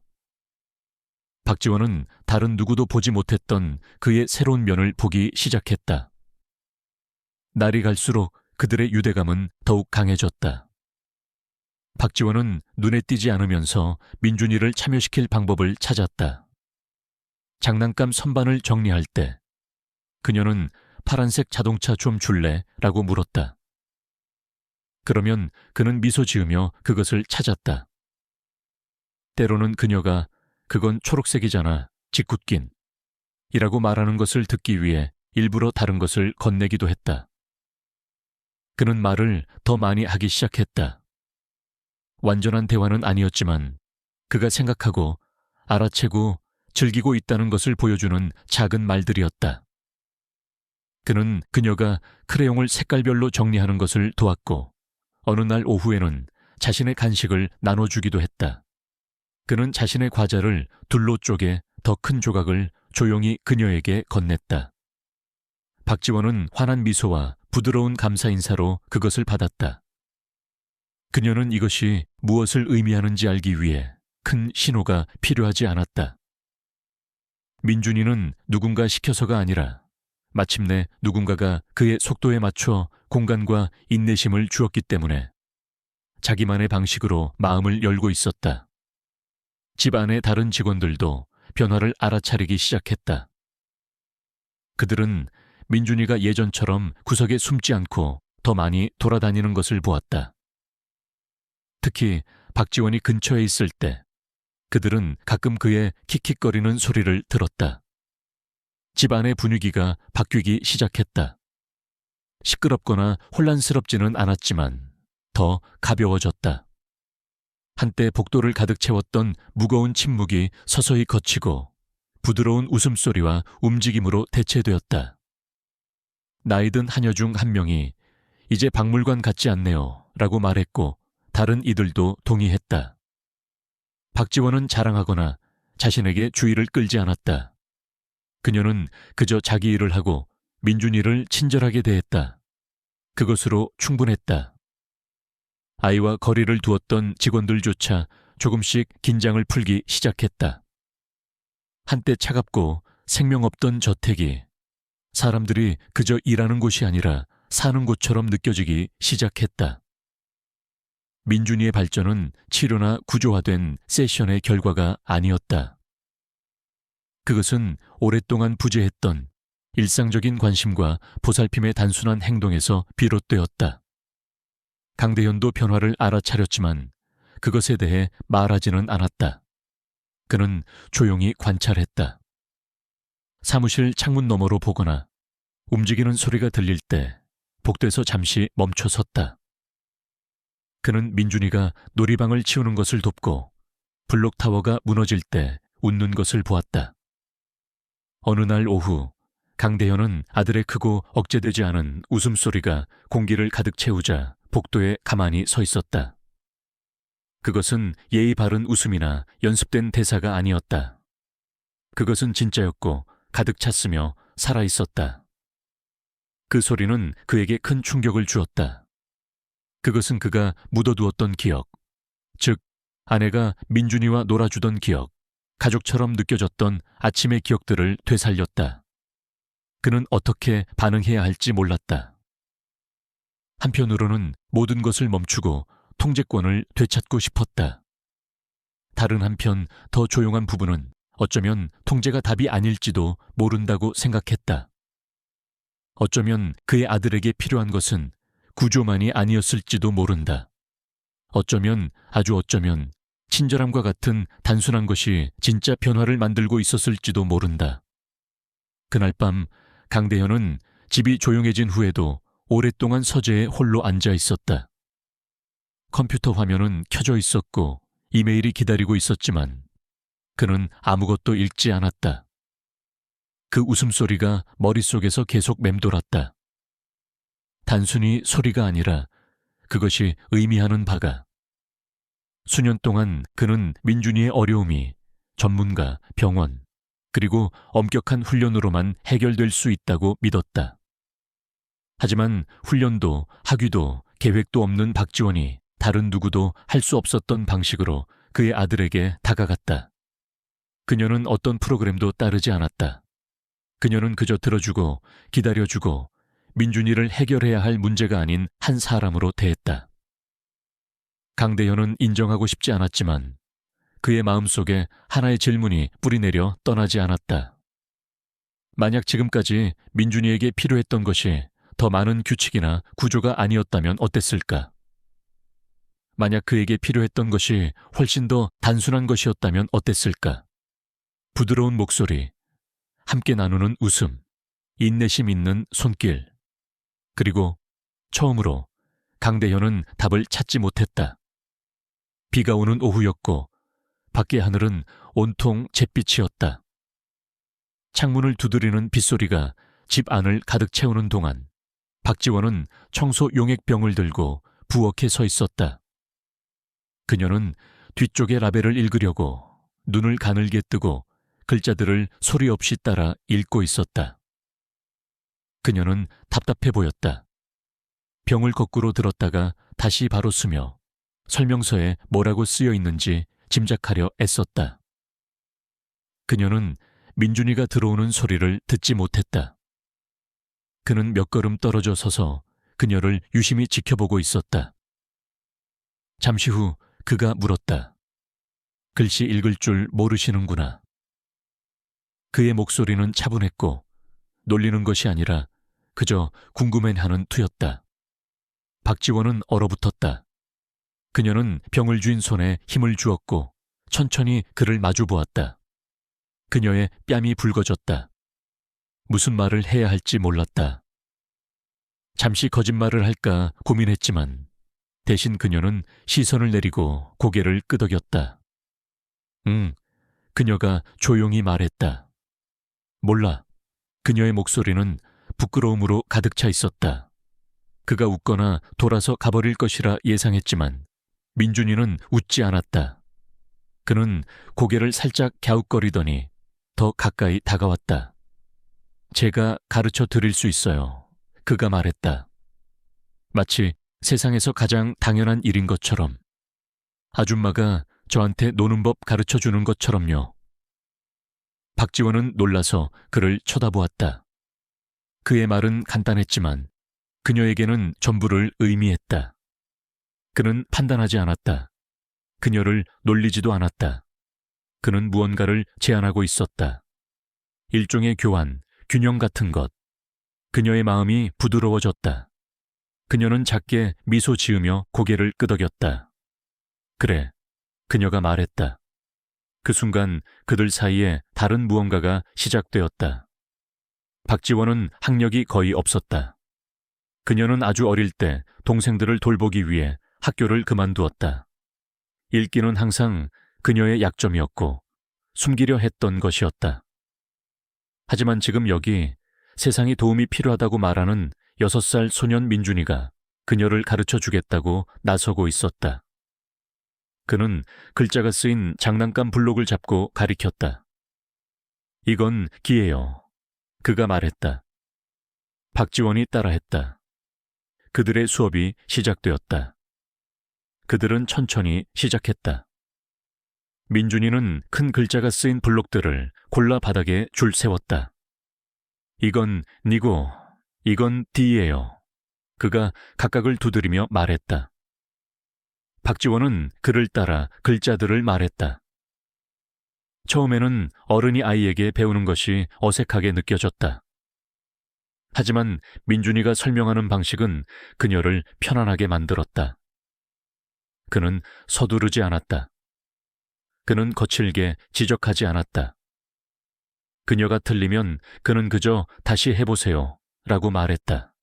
박지원은 다른 누구도 보지 못했던 그의 새로운 면을 보기 시작했다. 날이 갈수록 그들의 유대감은 더욱 강해졌다. 박지원은 눈에 띄지 않으면서 민준이를 참여시킬 방법을 찾았다. 장난감 선반을 정리할 때 그녀는 파란색 자동차 좀 줄래? 라고 물었다. 그러면 그는 미소 지으며 그것을 찾았다. 때로는 그녀가 그건 초록색이잖아, 짓궂긴 이라고 말하는 것을 듣기 위해 일부러 다른 것을 건네기도 했다. 그는 말을 더 많이 하기 시작했다. 완전한 대화는 아니었지만 그가 생각하고 알아채고 즐기고 있다는 것을 보여주는 작은 말들이었다. 그는 그녀가 크레용을 색깔별로 정리하는 것을 도왔고 어느 날 오후에는 자신의 간식을 나눠주기도 했다. 그는 자신의 과자를 둘로 쪼개 더 큰 조각을 조용히 그녀에게 건넸다. 박지원은 환한 미소와 부드러운 감사 인사로 그것을 받았다. 그녀는 이것이 무엇을 의미하는지 알기 위해 큰 신호가 필요하지 않았다. 민준이는 누군가 시켜서가 아니라 마침내 누군가가 그의 속도에 맞춰 공간과 인내심을 주었기 때문에 자기만의 방식으로 마음을 열고 있었다. 집 안의 다른 직원들도 변화를 알아차리기 시작했다. 그들은 민준이가 예전처럼 구석에 숨지 않고 더 많이 돌아다니는 것을 보았다. 특히 박지원이 근처에 있을 때 그들은 가끔 그의 킥킥거리는 소리를 들었다. 집안의 분위기가 바뀌기 시작했다. 시끄럽거나 혼란스럽지는 않았지만 더 가벼워졌다. 한때 복도를 가득 채웠던 무거운 침묵이 서서히 걷히고 부드러운 웃음소리와 움직임으로 대체되었다. 나이든 하녀 중 한 명이 이제 박물관 같지 않네요 라고 말했고 다른 이들도 동의했다. 박지원은 자랑하거나 자신에게 주의를 끌지 않았다. 그녀는 그저 자기 일을 하고 민준이를 친절하게 대했다. 그것으로 충분했다. 아이와 거리를 두었던 직원들조차 조금씩 긴장을 풀기 시작했다. 한때 차갑고 생명 없던 저택이 사람들이 그저 일하는 곳이 아니라 사는 곳처럼 느껴지기 시작했다. 민준이의 발전은 치료나 구조화된 세션의 결과가 아니었다. 그것은 오랫동안 부재했던 일상적인 관심과 보살핌의 단순한 행동에서 비롯되었다. 강대현도 변화를 알아차렸지만 그것에 대해 말하지는 않았다. 그는 조용히 관찰했다. 사무실 창문 너머로 보거나 움직이는 소리가 들릴 때 복도에서 잠시 멈춰 섰다. 그는 민준이가 놀이방을 치우는 것을 돕고 블록타워가 무너질 때 웃는 것을 보았다. 어느 날 오후 강대현은 아들의 크고 억제되지 않은 웃음소리가 공기를 가득 채우자 복도에 가만히 서 있었다. 그것은 예의 바른 웃음이나 연습된 대사가 아니었다. 그것은 진짜였고 가득 찼으며 살아있었다. 그 소리는 그에게 큰 충격을 주었다. 그것은 그가 묻어두었던 기억, 즉 아내가 민준이와 놀아주던 기억, 가족처럼 느껴졌던 아침의 기억들을 되살렸다. 그는 어떻게 반응해야 할지 몰랐다. 한편으로는 모든 것을 멈추고 통제권을 되찾고 싶었다. 다른 한편 더 조용한 부부는 어쩌면 통제가 답이 아닐지도 모른다고 생각했다. 어쩌면 그의 아들에게 필요한 것은 구조만이 아니었을지도 모른다. 어쩌면 아주 어쩌면 친절함과 같은 단순한 것이 진짜 변화를 만들고 있었을지도 모른다. 그날 밤 강대현은 집이 조용해진 후에도 오랫동안 서재에 홀로 앉아 있었다. 컴퓨터 화면은 켜져 있었고 이메일이 기다리고 있었지만 그는 아무것도 읽지 않았다. 그 웃음소리가 머릿속에서 계속 맴돌았다. 단순히 소리가 아니라 그것이 의미하는 바가. 수년 동안 그는 민준이의 어려움이 전문가, 병원, 그리고 엄격한 훈련으로만 해결될 수 있다고 믿었다. 하지만 훈련도 학위도 계획도 없는 박지원이 다른 누구도 할 수 없었던 방식으로 그의 아들에게 다가갔다. 그녀는 어떤 프로그램도 따르지 않았다. 그녀는 그저 들어주고 기다려주고 민준이를 해결해야 할 문제가 아닌 한 사람으로 대했다. 강대현은 인정하고 싶지 않았지만 그의 마음속에 하나의 질문이 뿌리내려 떠나지 않았다. 만약 지금까지 민준이에게 필요했던 것이 더 많은 규칙이나 구조가 아니었다면 어땠을까? 만약 그에게 필요했던 것이 훨씬 더 단순한 것이었다면 어땠을까? 부드러운 목소리, 함께 나누는 웃음, 인내심 있는 손길. 그리고 처음으로 강대현은 답을 찾지 못했다. 비가 오는 오후였고 밖의 하늘은 온통 잿빛이었다. 창문을 두드리는 빗소리가 집 안을 가득 채우는 동안 박지원은 청소 용액병을 들고 부엌에 서 있었다. 그녀는 뒤쪽의 라벨을 읽으려고 눈을 가늘게 뜨고 글자들을 소리 없이 따라 읽고 있었다. 그녀는 답답해 보였다. 병을 거꾸로 들었다가 다시 바로 쓰며 설명서에 뭐라고 쓰여 있는지 짐작하려 애썼다. 그녀는 민준이가 들어오는 소리를 듣지 못했다. 그는 몇 걸음 떨어져 서서 그녀를 유심히 지켜보고 있었다. 잠시 후 그가 물었다. 글씨 읽을 줄 모르시는구나. 그의 목소리는 차분했고 놀리는 것이 아니라 그저 궁금해하는 투였다. 박지원은 얼어붙었다. 그녀는 병을 쥔 손에 힘을 주었고 천천히 그를 마주 보았다. 그녀의 뺨이 붉어졌다. 무슨 말을 해야 할지 몰랐다. 잠시 거짓말을 할까 고민했지만 대신 그녀는 시선을 내리고 고개를 끄덕였다. 응, 그녀가 조용히 말했다. 몰라. 그녀의 목소리는 부끄러움으로 가득 차 있었다. 그가 웃거나 돌아서 가버릴 것이라 예상했지만 민준이는 웃지 않았다. 그는 고개를 살짝 갸웃거리더니 더 가까이 다가왔다. 제가 가르쳐 드릴 수 있어요. 그가 말했다. 마치 세상에서 가장 당연한 일인 것처럼. 아줌마가 저한테 노는 법 가르쳐 주는 것처럼요. 박지원은 놀라서 그를 쳐다보았다. 그의 말은 간단했지만 그녀에게는 전부를 의미했다. 그는 판단하지 않았다. 그녀를 놀리지도 않았다. 그는 무언가를 제안하고 있었다. 일종의 교환, 균형 같은 것. 그녀의 마음이 부드러워졌다. 그녀는 작게 미소 지으며 고개를 끄덕였다. 그래, 그녀가 말했다. 그 순간 그들 사이에 다른 무언가가 시작되었다. 박지원은 학력이 거의 없었다. 그녀는 아주 어릴 때 동생들을 돌보기 위해 학교를 그만두었다. 읽기는 항상 그녀의 약점이었고 숨기려 했던 것이었다. 하지만 지금 여기 세상이 도움이 필요하다고 말하는 6살 소년 민준이가 그녀를 가르쳐 주겠다고 나서고 있었다. 그는 글자가 쓰인 장난감 블록을 잡고 가리켰다. 이건 기회요. 그가 말했다. 박지원이 따라했다. 그들의 수업이 시작되었다. 그들은 천천히 시작했다. 민준이는 큰 글자가 쓰인 블록들을 골라 바닥에 줄 세웠다. 이건 니고, 이건 D예요. 그가 각각을 두드리며 말했다. 박지원은 그를 따라 글자들을 말했다. 처음에는 어른이 아이에게 배우는 것이 어색하게 느껴졌다. 하지만 민준이가 설명하는 방식은 그녀를 편안하게 만들었다. 그는 서두르지 않았다. 그는 거칠게 지적하지 않았다. 그녀가 틀리면 그는 그저 다시 해보세요 라고 말했다.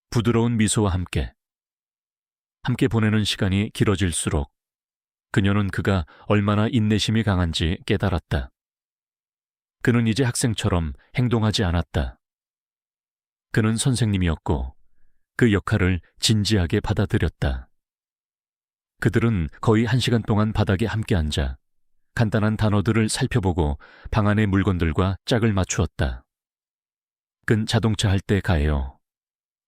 부드러운 미소와 함께 보내는 시간이 길어질수록 그녀는 그가 얼마나 인내심이 강한지 깨달았다. 그는 이제 학생처럼 행동하지 않았다. 그는 선생님이었고 그 역할을 진지하게 받아들였다. 그들은 거의 1시간 동안 바닥에 함께 앉아 간단한 단어들을 살펴보고 방 안의 물건들과 짝을 맞추었다. 끈 자동차 할 때 가해요.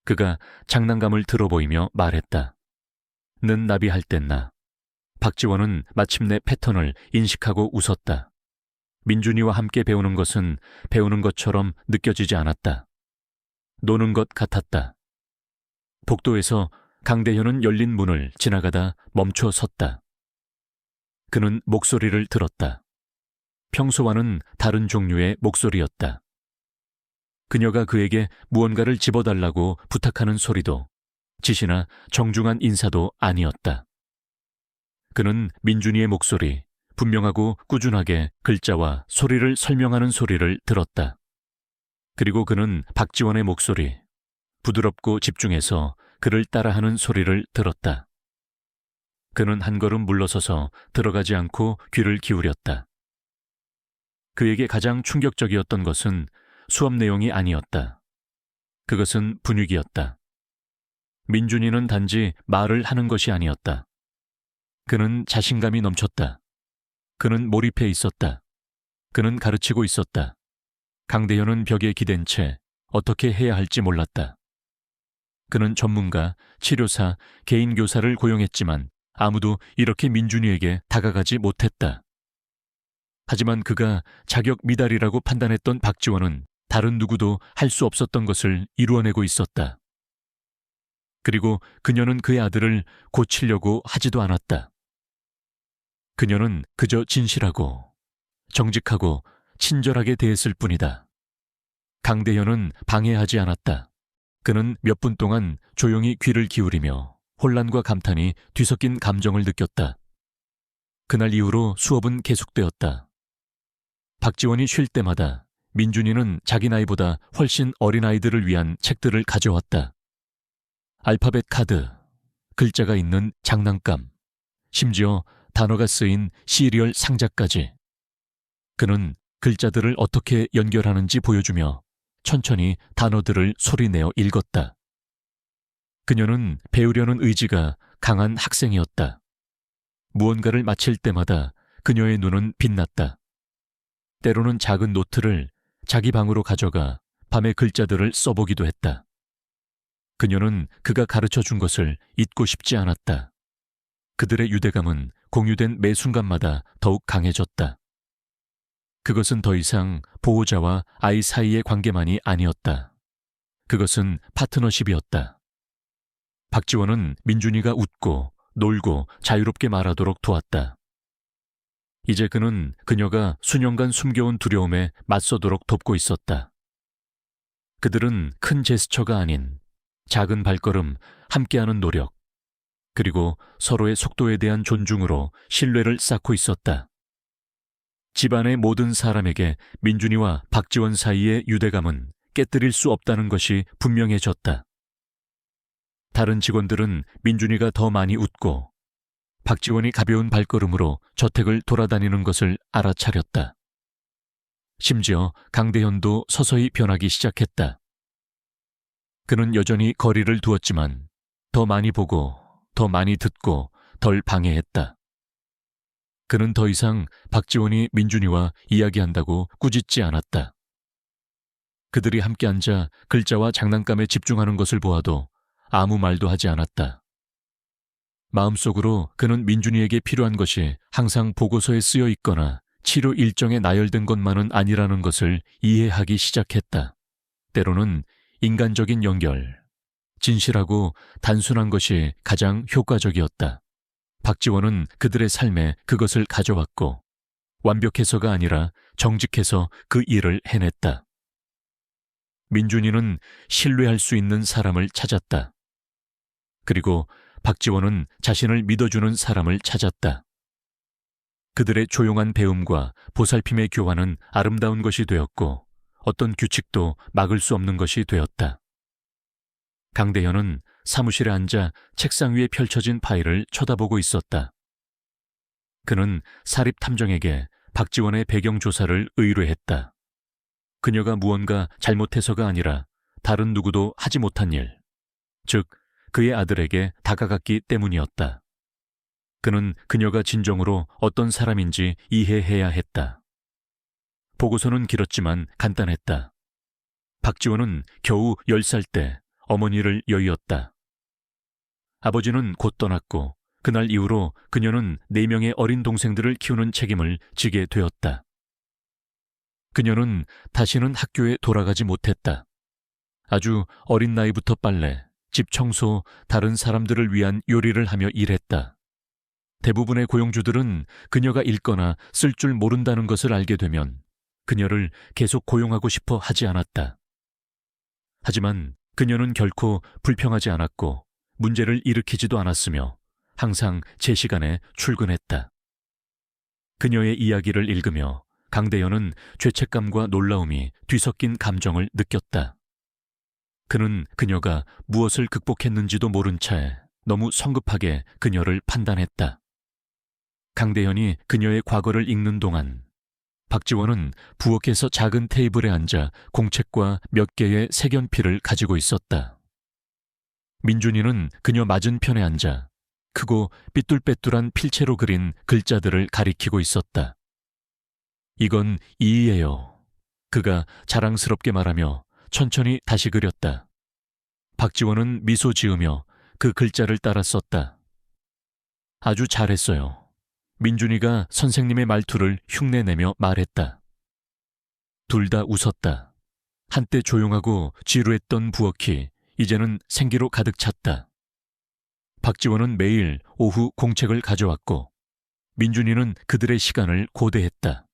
그가 장난감을 들어 보이며 말했다. 는 나비 할 땐 나. 박지원은 마침내 패턴을 인식하고 웃었다. 민준이와 함께 배우는 것은 배우는 것처럼 느껴지지 않았다. 노는 것 같았다. 복도에서 강대현은 열린 문을 지나가다 멈춰 섰다. 그는 목소리를 들었다. 평소와는 다른 종류의 목소리였다. 그녀가 그에게 무언가를 집어달라고 부탁하는 소리도 짓이나 정중한 인사도 아니었다. 그는 민준이의 목소리, 분명하고 꾸준하게 글자와 소리를 설명하는 소리를 들었다. 그리고 그는 박지원의 목소리, 부드럽고 집중해서 그를 따라하는 소리를 들었다. 그는 한 걸음 물러서서 들어가지 않고 귀를 기울였다. 그에게 가장 충격적이었던 것은 수업 내용이 아니었다. 그것은 분위기였다. 민준이는 단지 말을 하는 것이 아니었다. 그는 자신감이 넘쳤다. 그는 몰입해 있었다. 그는 가르치고 있었다. 강대현은 벽에 기댄 채 어떻게 해야 할지 몰랐다. 그는 전문가, 치료사, 개인 교사를 고용했지만 아무도 이렇게 민준이에게 다가가지 못했다. 하지만 그가 자격 미달이라고 판단했던 박지원은 다른 누구도 할 수 없었던 것을 이루어내고 있었다. 그리고 그녀는 그의 아들을 고치려고 하지도 않았다. 그녀는 그저 진실하고 정직하고 친절하게 대했을 뿐이다. 강대현은 방해하지 않았다. 그는 몇 분 동안 조용히 귀를 기울이며 혼란과 감탄이 뒤섞인 감정을 느꼈다. 그날 이후로 수업은 계속되었다. 박지원이 쉴 때마다 민준이는 자기 나이보다 훨씬 어린 아이들을 위한 책들을 가져왔다. 알파벳 카드, 글자가 있는 장난감, 심지어 단어가 쓰인 시리얼 상자까지. 그는 글자들을 어떻게 연결하는지 보여주며 천천히 단어들을 소리내어 읽었다. 그녀는 배우려는 의지가 강한 학생이었다. 무언가를 마칠 때마다 그녀의 눈은 빛났다. 때로는 작은 노트를 자기 방으로 가져가 밤에 글자들을 써보기도 했다. 그녀는 그가 가르쳐준 것을 잊고 싶지 않았다. 그들의 유대감은 공유된 매 순간마다 더욱 강해졌다. 그것은 더 이상 보호자와 아이 사이의 관계만이 아니었다. 그것은 파트너십이었다. 박지원은 민준이가 웃고 놀고 자유롭게 말하도록 도왔다. 이제 그는 그녀가 수년간 숨겨온 두려움에 맞서도록 돕고 있었다. 그들은 큰 제스처가 아닌 작은 발걸음, 함께하는 노력, 그리고 서로의 속도에 대한 존중으로 신뢰를 쌓고 있었다. 집안의 모든 사람에게 민준이와 박지원 사이의 유대감은 깨뜨릴 수 없다는 것이 분명해졌다. 다른 직원들은 민준이가 더 많이 웃고 박지원이 가벼운 발걸음으로 저택을 돌아다니는 것을 알아차렸다. 심지어 강대현도 서서히 변하기 시작했다. 그는 여전히 거리를 두었지만 더 많이 보고 더 많이 듣고 덜 방해했다. 그는 더 이상 박지원이 민준이와 이야기한다고 꾸짖지 않았다. 그들이 함께 앉아 글자와 장난감에 집중하는 것을 보아도 아무 말도 하지 않았다. 마음속으로 그는 민준이에게 필요한 것이 항상 보고서에 쓰여 있거나 치료 일정에 나열된 것만은 아니라는 것을 이해하기 시작했다. 때로는 인간적인 연결, 진실하고 단순한 것이 가장 효과적이었다. 박지원은 그들의 삶에 그것을 가져왔고 완벽해서가 아니라 정직해서 그 일을 해냈다. 민준이는 신뢰할 수 있는 사람을 찾았다. 그리고 박지원은 자신을 믿어주는 사람을 찾았다. 그들의 조용한 배움과 보살핌의 교환은 아름다운 것이 되었고 어떤 규칙도 막을 수 없는 것이 되었다. 강대현은 사무실에 앉아 책상 위에 펼쳐진 파일을 쳐다보고 있었다. 그는 사립탐정에게 박지원의 배경 조사를 의뢰했다. 그녀가 무언가 잘못해서가 아니라 다른 누구도 하지 못한 일, 즉 그의 아들에게 다가갔기 때문이었다. 그는 그녀가 진정으로 어떤 사람인지 이해해야 했다. 보고서는 길었지만 간단했다. 박지원은 겨우 10살 때 어머니를 여의었다. 아버지는 곧 떠났고 그날 이후로 그녀는 4명의 어린 동생들을 키우는 책임을 지게 되었다. 그녀는 다시는 학교에 돌아가지 못했다. 아주 어린 나이부터 빨래, 집 청소, 다른 사람들을 위한 요리를 하며 일했다. 대부분의 고용주들은 그녀가 읽거나 쓸 줄 모른다는 것을 알게 되면 그녀를 계속 고용하고 싶어 하지 않았다. 하지만 그녀는 결코 불평하지 않았고 문제를 일으키지도 않았으며 항상 제 시간에 출근했다. 그녀의 이야기를 읽으며 강대현은 죄책감과 놀라움이 뒤섞인 감정을 느꼈다. 그는 그녀가 무엇을 극복했는지도 모른 채 너무 성급하게 그녀를 판단했다. 강대현이 그녀의 과거를 읽는 동안 박지원은 부엌에서 작은 테이블에 앉아 공책과 몇 개의 색연필을 가지고 있었다. 민준이는 그녀 맞은편에 앉아 크고 삐뚤빼뚤한 필체로 그린 글자들을 가리키고 있었다. 이건 이예요. 그가 자랑스럽게 말하며 천천히 다시 그렸다. 박지원은 미소 지으며 그 글자를 따라 썼다. 아주 잘했어요. 민준이가 선생님의 말투를 흉내내며 말했다. 둘 다 웃었다. 한때 조용하고 지루했던 부엌이 이제는 생기로 가득 찼다. 박지원은 매일 오후 공책을 가져왔고 민준이는 그들의 시간을 고대했다.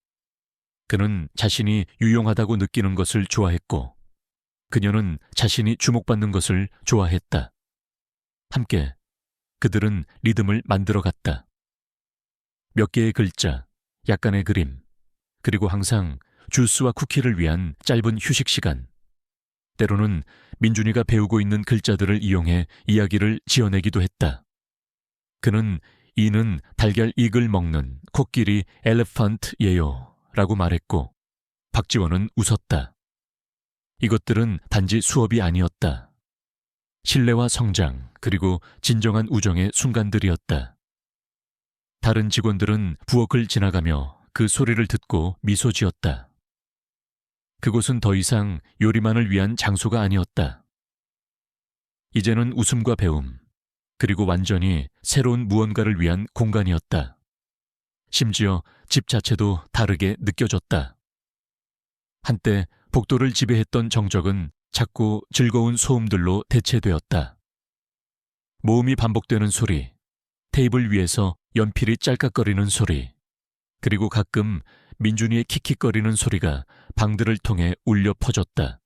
그는 자신이 유용하다고 느끼는 것을 좋아했고 그녀는 자신이 주목받는 것을 좋아했다. 함께 그들은 리듬을 만들어갔다. 몇 개의 글자, 약간의 그림, 그리고 항상 주스와 쿠키를 위한 짧은 휴식 시간. 때로는 민준이가 배우고 있는 글자들을 이용해 이야기를 지어내기도 했다. 그는 이는 달걀 익을 먹는 코끼리 엘레펀트예요 라고 말했고 박지원은 웃었다. 이것들은 단지 수업이 아니었다. 신뢰와 성장 그리고 진정한 우정의 순간들이었다. 다른 직원들은 부엌을 지나가며 그 소리를 듣고 미소 지었다. 그곳은 더 이상 요리만을 위한 장소가 아니었다. 이제는 웃음과 배움, 그리고 완전히 새로운 무언가를 위한 공간이었다. 심지어 집 자체도 다르게 느껴졌다. 한때 복도를 지배했던 정적은 작고 즐거운 소음들로 대체되었다. 모음이 반복되는 소리, 테이블 위에서 연필이 짤깍거리는 소리, 그리고 가끔 민준이의 킥킥거리는 소리가 방들을 통해 울려 퍼졌다.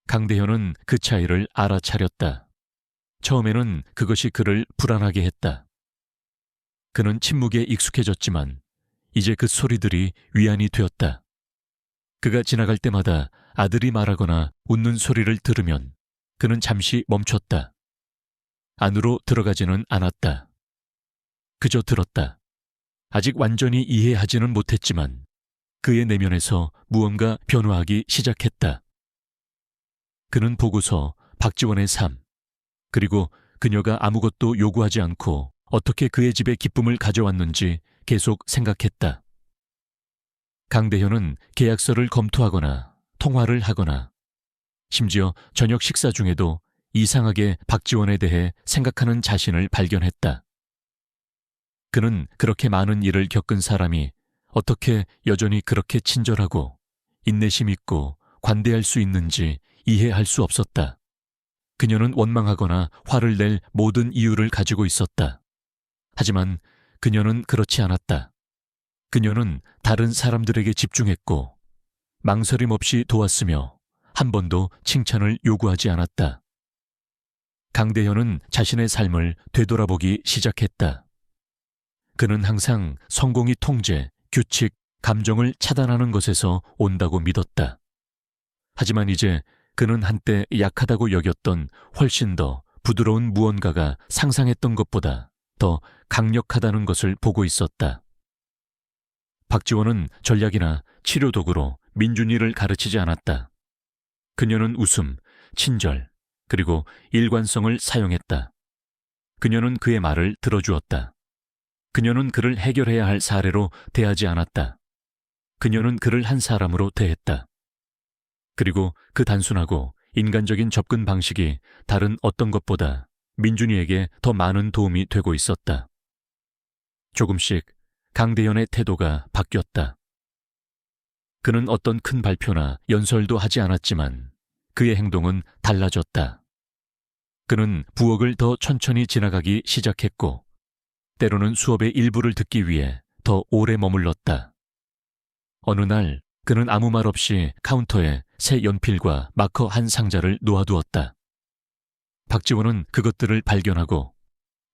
강대현은 그 차이를 알아차렸다. 처음에는 그것이 그를 불안하게 했다. 그는 침묵에 익숙해졌지만 이제 그 소리들이 위안이 되었다. 그가 지나갈 때마다 아들이 말하거나 웃는 소리를 들으면 그는 잠시 멈췄다. 안으로 들어가지는 않았다. 그저 들었다. 아직 완전히 이해하지는 못했지만 그의 내면에서 무언가 변화하기 시작했다. 그는 보고서 박지원의 삶, 그리고 그녀가 아무것도 요구하지 않고 어떻게 그의 집에 기쁨을 가져왔는지 계속 생각했다. 강대현은 계약서를 검토하거나 통화를 하거나 심지어 저녁 식사 중에도 이상하게 박지원에 대해 생각하는 자신을 발견했다. 그는 그렇게 많은 일을 겪은 사람이 어떻게 여전히 그렇게 친절하고 인내심 있고 관대할 수 있는지 이해할 수 없었다. 그녀는 원망하거나 화를 낼 모든 이유를 가지고 있었다. 하지만 그녀는 그렇지 않았다. 그녀는 다른 사람들에게 집중했고 망설임 없이 도왔으며 한 번도 칭찬을 요구하지 않았다. 강대현은 자신의 삶을 되돌아보기 시작했다. 그는 항상 성공이 통제, 규칙, 감정을 차단하는 것에서 온다고 믿었다. 하지만 이제 그는 한때 약하다고 여겼던 훨씬 더 부드러운 무언가가 상상했던 것보다 더 강력하다는 것을 보고 있었다. 박지원은 전략이나 치료 도구로 민준이를 가르치지 않았다. 그녀는 웃음, 친절, 그리고 일관성을 사용했다. 그녀는 그의 말을 들어주었다. 그녀는 그를 해결해야 할 사례로 대하지 않았다. 그녀는 그를 한 사람으로 대했다. 그리고 그 단순하고 인간적인 접근 방식이 다른 어떤 것보다 민준이에게 더 많은 도움이 되고 있었다. 조금씩 강대현의 태도가 바뀌었다. 그는 어떤 큰 발표나 연설도 하지 않았지만 그의 행동은 달라졌다. 그는 부엌을 더 천천히 지나가기 시작했고 때로는 수업의 일부를 듣기 위해 더 오래 머물렀다. 어느 날 그는 아무 말 없이 카운터에 새 연필과 마커 한 상자를 놓아두었다. 박지원은 그것들을 발견하고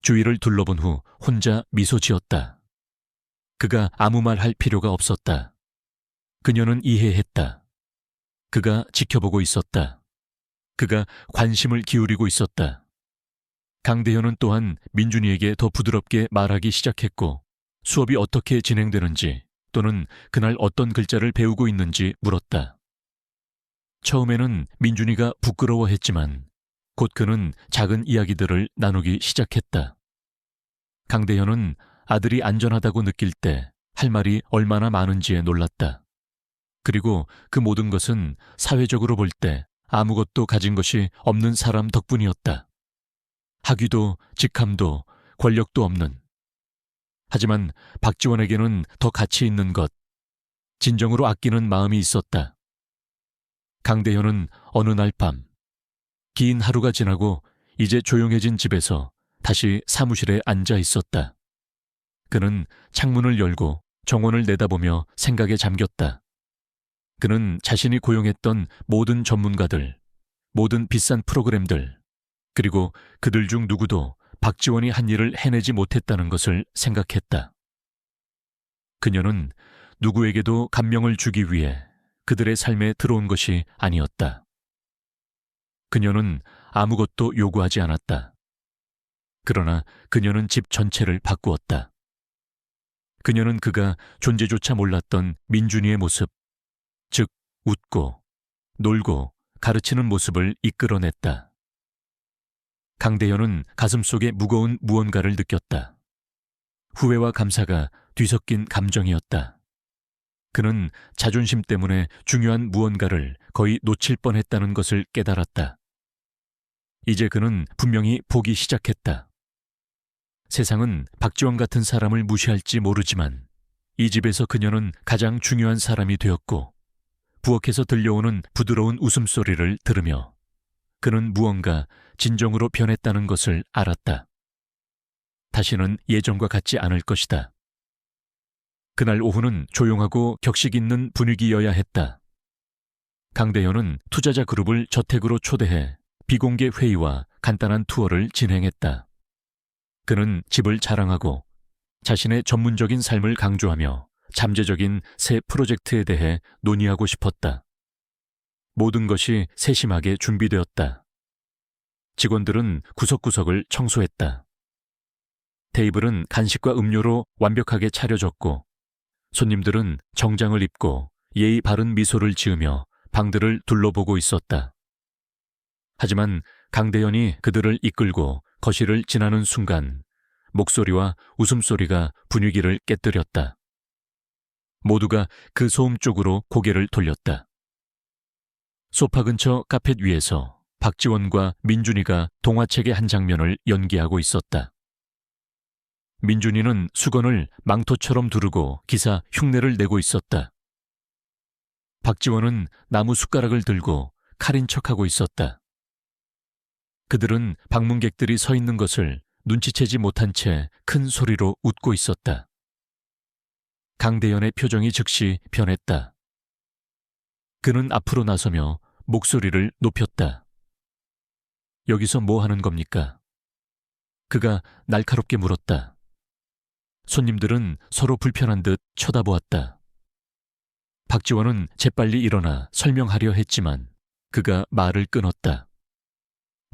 주위를 둘러본 후 혼자 미소 지었다. 그가 아무 말 할 필요가 없었다. 그녀는 이해했다. 그가 지켜보고 있었다. 그가 관심을 기울이고 있었다. 강대현은 또한 민준이에게 더 부드럽게 말하기 시작했고 수업이 어떻게 진행되는지 또는 그날 어떤 글자를 배우고 있는지 물었다. 처음에는 민준이가 부끄러워했지만 곧 그는 작은 이야기들을 나누기 시작했다. 강대현은 아들이 안전하다고 느낄 때 할 말이 얼마나 많은지에 놀랐다. 그리고 그 모든 것은 사회적으로 볼 때 아무것도 가진 것이 없는 사람 덕분이었다. 학위도 직함도 권력도 없는. 하지만 박지원에게는 더 가치 있는 것, 진정으로 아끼는 마음이 있었다. 강대현은 어느 날 밤, 긴 하루가 지나고 이제 조용해진 집에서 다시 사무실에 앉아 있었다. 그는 창문을 열고 정원을 내다보며 생각에 잠겼다. 그는 자신이 고용했던 모든 전문가들, 모든 비싼 프로그램들, 그리고 그들 중 누구도 박지원이 한 일을 해내지 못했다는 것을 생각했다. 그녀는 누구에게도 감명을 주기 위해 그들의 삶에 들어온 것이 아니었다. 그녀는 아무것도 요구하지 않았다. 그러나 그녀는 집 전체를 바꾸었다. 그녀는 그가 존재조차 몰랐던 민준이의 모습, 즉 웃고, 놀고, 가르치는 모습을 이끌어냈다. 강대현은 가슴속에 무거운 무언가를 느꼈다. 후회와 감사가 뒤섞인 감정이었다. 그는 자존심 때문에 중요한 무언가를 거의 놓칠 뻔했다는 것을 깨달았다. 이제 그는 분명히 보기 시작했다. 세상은 박지원 같은 사람을 무시할지 모르지만 이 집에서 그녀는 가장 중요한 사람이 되었고 부엌에서 들려오는 부드러운 웃음소리를 들으며 그는 무언가 진정으로 변했다는 것을 알았다. 다시는 예전과 같지 않을 것이다. 그날 오후는 조용하고 격식 있는 분위기여야 했다. 강대현은 투자자 그룹을 저택으로 초대해 비공개 회의와 간단한 투어를 진행했다. 그는 집을 자랑하고 자신의 전문적인 삶을 강조하며 잠재적인 새 프로젝트에 대해 논의하고 싶었다. 모든 것이 세심하게 준비되었다. 직원들은 구석구석을 청소했다. 테이블은 간식과 음료로 완벽하게 차려졌고 손님들은 정장을 입고 예의 바른 미소를 지으며 방들을 둘러보고 있었다. 하지만 강대현이 그들을 이끌고 거실을 지나는 순간 목소리와 웃음소리가 분위기를 깨뜨렸다. 모두가 그 소음 쪽으로 고개를 돌렸다. 소파 근처 카펫 위에서 박지원과 민준이가 동화책의 한 장면을 연기하고 있었다. 민준이는 수건을 망토처럼 두르고 기사 흉내를 내고 있었다. 박지원은 나무 숟가락을 들고 칼인 척하고 있었다. 그들은 방문객들이 서 있는 것을 눈치채지 못한 채 큰 소리로 웃고 있었다. 강대현의 표정이 즉시 변했다. 그는 앞으로 나서며 목소리를 높였다. 여기서 뭐 하는 겁니까? 그가 날카롭게 물었다. 손님들은 서로 불편한 듯 쳐다보았다. 박지원은 재빨리 일어나 설명하려 했지만 그가 말을 끊었다.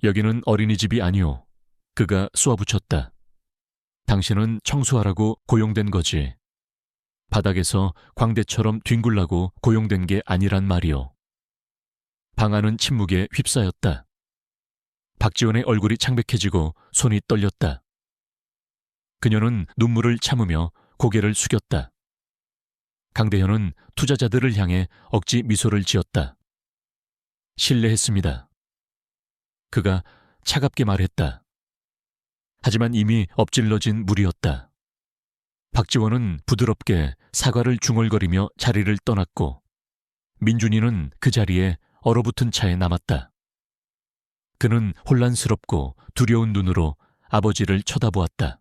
여기는 어린이집이 아니오. 그가 쏘아붙였다. 당신은 청소하라고 고용된 거지. 바닥에서 광대처럼 뒹굴라고 고용된 게 아니란 말이오. 방 안은 침묵에 휩싸였다. 박지원의 얼굴이 창백해지고 손이 떨렸다. 그녀는 눈물을 참으며 고개를 숙였다. 강대현은 투자자들을 향해 억지 미소를 지었다. 실례했습니다. 그가 차갑게 말했다. 하지만 이미 엎질러진 물이었다. 박지원은 부드럽게 사과를 중얼거리며 자리를 떠났고 민준이는 그 자리에 얼어붙은 차에 남았다. 그는 혼란스럽고 두려운 눈으로 아버지를 쳐다보았다.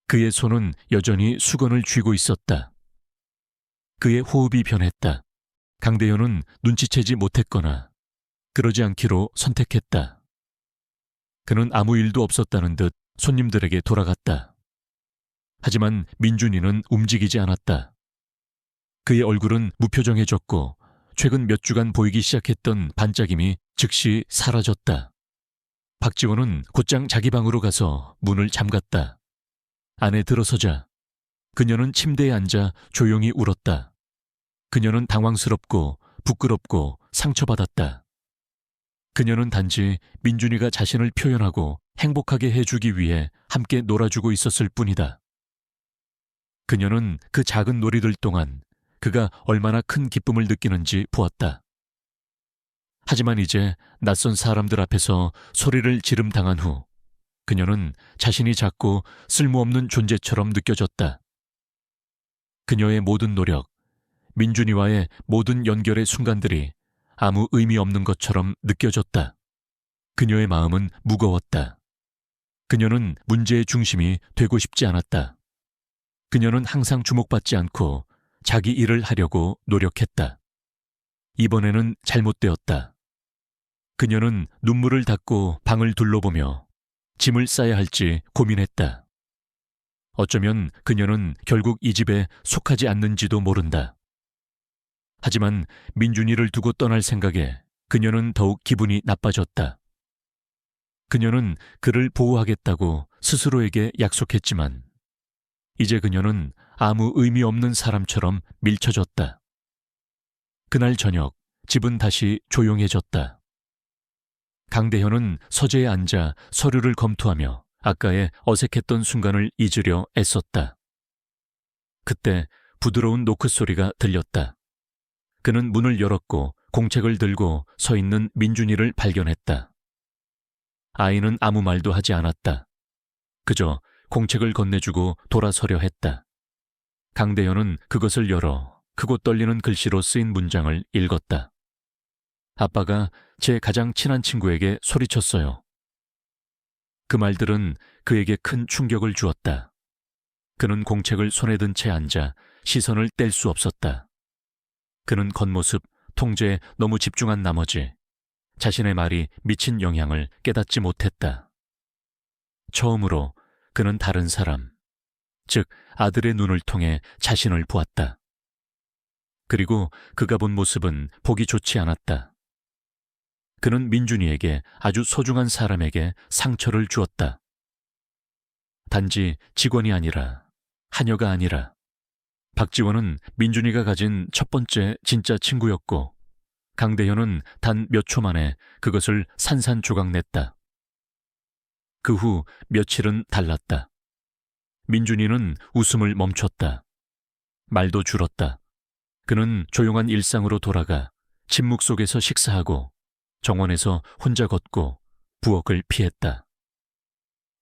그의 손은 여전히 수건을 쥐고 있었다. 그의 호흡이 변했다. 강대현은 눈치채지 못했거나 그러지 않기로 선택했다. 그는 아무 일도 없었다는 듯 손님들에게 돌아갔다. 하지만 민준이는 움직이지 않았다. 그의 얼굴은 무표정해졌고 최근 몇 주간 보이기 시작했던 반짝임이 즉시 사라졌다. 박지원은 곧장 자기 방으로 가서 문을 잠갔다. 안에 들어서자 그녀는 침대에 앉아 조용히 울었다. 그녀는 당황스럽고 부끄럽고 상처받았다. 그녀는 단지 민준이가 자신을 표현하고 행복하게 해주기 위해 함께 놀아주고 있었을 뿐이다. 그녀는 그 작은 놀이들 동안 그가 얼마나 큰 기쁨을 느끼는지 보았다. 하지만 이제 낯선 사람들 앞에서 소리를 지름당한 후 그녀는 자신이 작고 쓸모없는 존재처럼 느껴졌다. 그녀의 모든 노력, 민준이와의 모든 연결의 순간들이 아무 의미 없는 것처럼 느껴졌다. 그녀의 마음은 무거웠다. 그녀는 문제의 중심이 되고 싶지 않았다. 그녀는 항상 주목받지 않고 자기 일을 하려고 노력했다. 이번에는 잘못되었다. 그녀는 눈물을 닦고 방을 둘러보며 짐을 싸야 할지 고민했다. 어쩌면 그녀는 결국 이 집에 속하지 않는지도 모른다. 하지만 민준이를 두고 떠날 생각에 그녀는 더욱 기분이 나빠졌다. 그녀는 그를 보호하겠다고 스스로에게 약속했지만 이제 그녀는 아무 의미 없는 사람처럼 밀쳐졌다. 그날 저녁 집은 다시 조용해졌다. 강대현은 서재에 앉아 서류를 검토하며 아까의 어색했던 순간을 잊으려 애썼다. 그때 부드러운 노크 소리가 들렸다. 그는 문을 열었고 공책을 들고 서 있는 민준이를 발견했다. 아이는 아무 말도 하지 않았다. 그저 공책을 건네주고 돌아서려 했다. 강대현은 그것을 열어 크고 떨리는 글씨로 쓰인 문장을 읽었다. 아빠가 제 가장 친한 친구에게 소리쳤어요. 그 말들은 그에게 큰 충격을 주었다. 그는 공책을 손에 든 채 앉아 시선을 뗄 수 없었다. 그는 겉모습, 통제에 너무 집중한 나머지 자신의 말이 미친 영향을 깨닫지 못했다. 처음으로 그는 다른 사람, 즉 아들의 눈을 통해 자신을 보았다. 그리고 그가 본 모습은 보기 좋지 않았다. 그는 민준이에게 아주 소중한 사람에게 상처를 주었다. 단지 직원이 아니라, 하녀가 아니라 박지원은 민준이가 가진 첫 번째 진짜 친구였고 강대현은 단 몇 초 만에 그것을 산산조각냈다. 그 후 며칠은 달랐다. 민준이는 웃음을 멈췄다. 말도 줄었다. 그는 조용한 일상으로 돌아가 침묵 속에서 식사하고 정원에서 혼자 걷고 부엌을 피했다.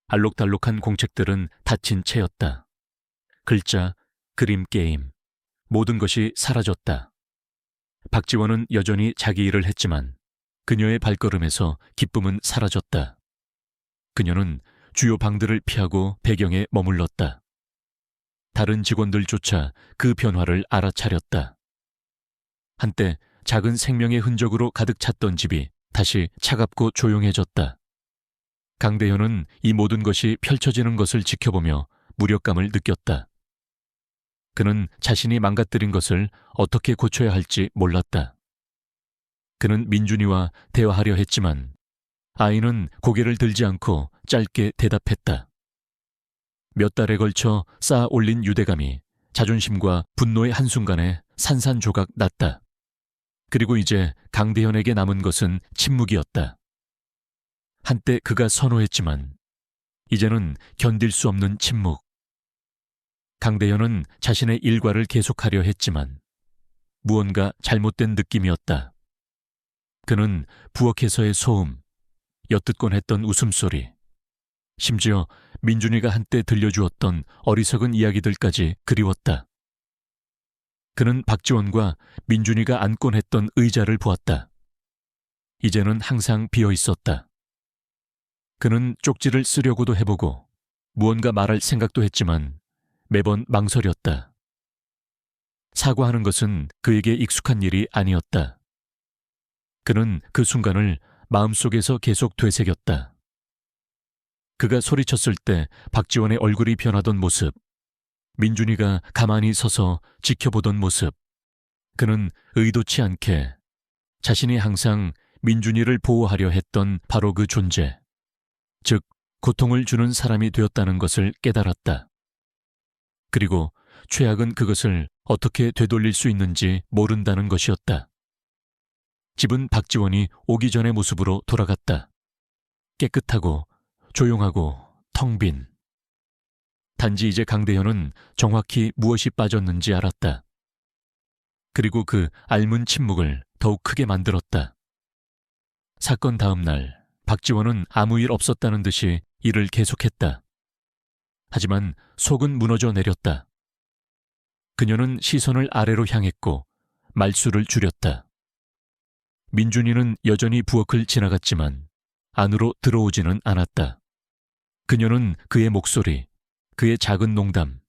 알록달록한 공책들은 닫힌 채였다. 글자, 그림 게임, 모든 것이 사라졌다. 박지원은 여전히 자기 일을 했지만 그녀의 발걸음에서 기쁨은 사라졌다. 그녀는 주요 방들을 피하고 배경에 머물렀다. 다른 직원들조차 그 변화를 알아차렸다. 한때 작은 생명의 흔적으로 가득 찼던 집이 다시 차갑고 조용해졌다. 강대현은 이 모든 것이 펼쳐지는 것을 지켜보며 무력감을 느꼈다. 그는 자신이 망가뜨린 것을 어떻게 고쳐야 할지 몰랐다. 그는 민준이와 대화하려 했지만 아이는 고개를 들지 않고 짧게 대답했다. 몇 달에 걸쳐 쌓아 올린 유대감이 자존심과 분노의 한순간에 산산조각 났다. 그리고 이제 강대현에게 남은 것은 침묵이었다. 한때 그가 선호했지만 이제는 견딜 수 없는 침묵. 강대현은 자신의 일과를 계속하려 했지만 무언가 잘못된 느낌이었다. 그는 부엌에서의 소음, 엿듣곤 했던 웃음소리, 심지어 민준이가 한때 들려주었던 어리석은 이야기들까지 그리웠다. 그는 박지원과 민준이가 앉곤 했던 의자를 보았다. 이제는 항상 비어 있었다. 그는 쪽지를 쓰려고도 해보고 무언가 말할 생각도 했지만 매번 망설였다. 사과하는 것은 그에게 익숙한 일이 아니었다. 그는 그 순간을 마음속에서 계속 되새겼다. 그가 소리쳤을 때 박지원의 얼굴이 변하던 모습, 민준이가 가만히 서서 지켜보던 모습, 그는 의도치 않게 자신이 항상 민준이를 보호하려 했던 바로 그 존재, 즉 고통을 주는 사람이 되었다는 것을 깨달았다. 그리고 최악은 그것을 어떻게 되돌릴 수 있는지 모른다는 것이었다. 집은 박지원이 오기 전의 모습으로 돌아갔다. 깨끗하고 조용하고 텅 빈. 단지 이제 강대현은 정확히 무엇이 빠졌는지 알았다. 그리고 그 앓은 침묵을 더욱 크게 만들었다. 사건 다음 날 박지원은 아무 일 없었다는 듯이 일을 계속했다. 하지만 속은 무너져 내렸다. 그녀는 시선을 아래로 향했고 말수를 줄였다. 민준이는 여전히 부엌을 지나갔지만 안으로 들어오지는 않았다. 그녀는 그의 목소리, 그의 작은 농담,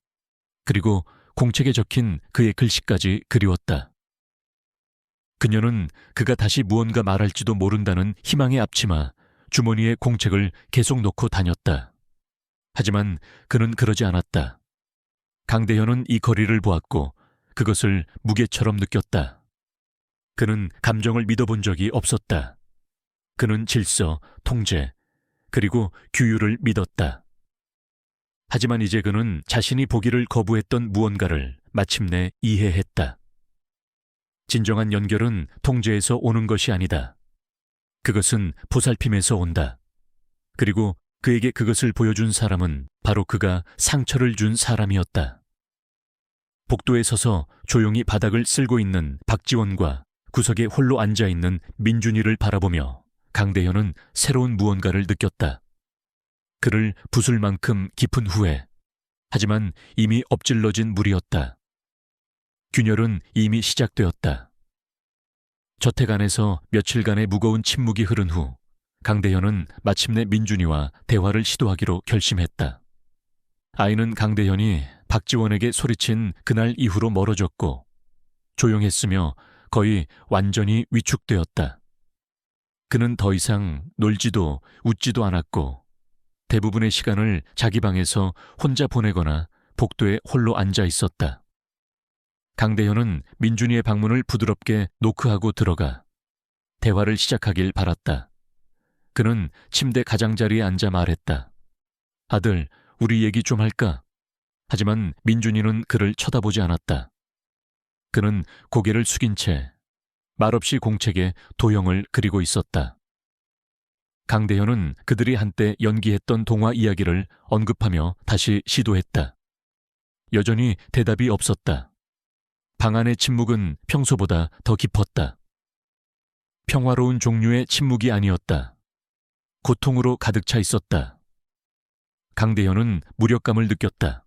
그리고 공책에 적힌 그의 글씨까지 그리웠다. 그녀는 그가 다시 무언가 말할지도 모른다는 희망의 앞치마, 주머니에 공책을 계속 놓고 다녔다. 하지만 그는 그러지 않았다. 강대현은 이 거리를 보았고 그것을 무게처럼 느꼈다. 그는 감정을 믿어본 적이 없었다. 그는 질서, 통제, 그리고 규율을 믿었다. 하지만 이제 그는 자신이 보기를 거부했던 무언가를 마침내 이해했다. 진정한 연결은 통제에서 오는 것이 아니다. 그것은 보살핌에서 온다. 그리고 그에게 그것을 보여준 사람은 바로 그가 상처를 준 사람이었다. 복도에 서서 조용히 바닥을 쓸고 있는 박지원과 구석에 홀로 앉아있는 민준이를 바라보며 강대현은 새로운 무언가를 느꼈다. 그를 부술 만큼 깊은 후회, 하지만 이미 엎질러진 물이었다. 균열은 이미 시작되었다. 저택 안에서 며칠간의 무거운 침묵이 흐른 후 강대현은 마침내 민준이와 대화를 시도하기로 결심했다. 아이는 강대현이 박지원에게 소리친 그날 이후로 멀어졌고 조용했으며 거의 완전히 위축되었다. 그는 더 이상 놀지도 웃지도 않았고 대부분의 시간을 자기 방에서 혼자 보내거나 복도에 홀로 앉아 있었다. 강대현은 민준이의 방문을 부드럽게 노크하고 들어가 대화를 시작하길 바랐다. 그는 침대 가장자리에 앉아 말했다. 아들, 우리 얘기 좀 할까? 하지만 민준이는 그를 쳐다보지 않았다. 그는 고개를 숙인 채 말없이 공책에 도형을 그리고 있었다. 강대현은 그들이 한때 연기했던 동화 이야기를 언급하며 다시 시도했다. 여전히 대답이 없었다. 방 안의 침묵은 평소보다 더 깊었다. 평화로운 종류의 침묵이 아니었다. 고통으로 가득 차 있었다. 강대현은 무력감을 느꼈다.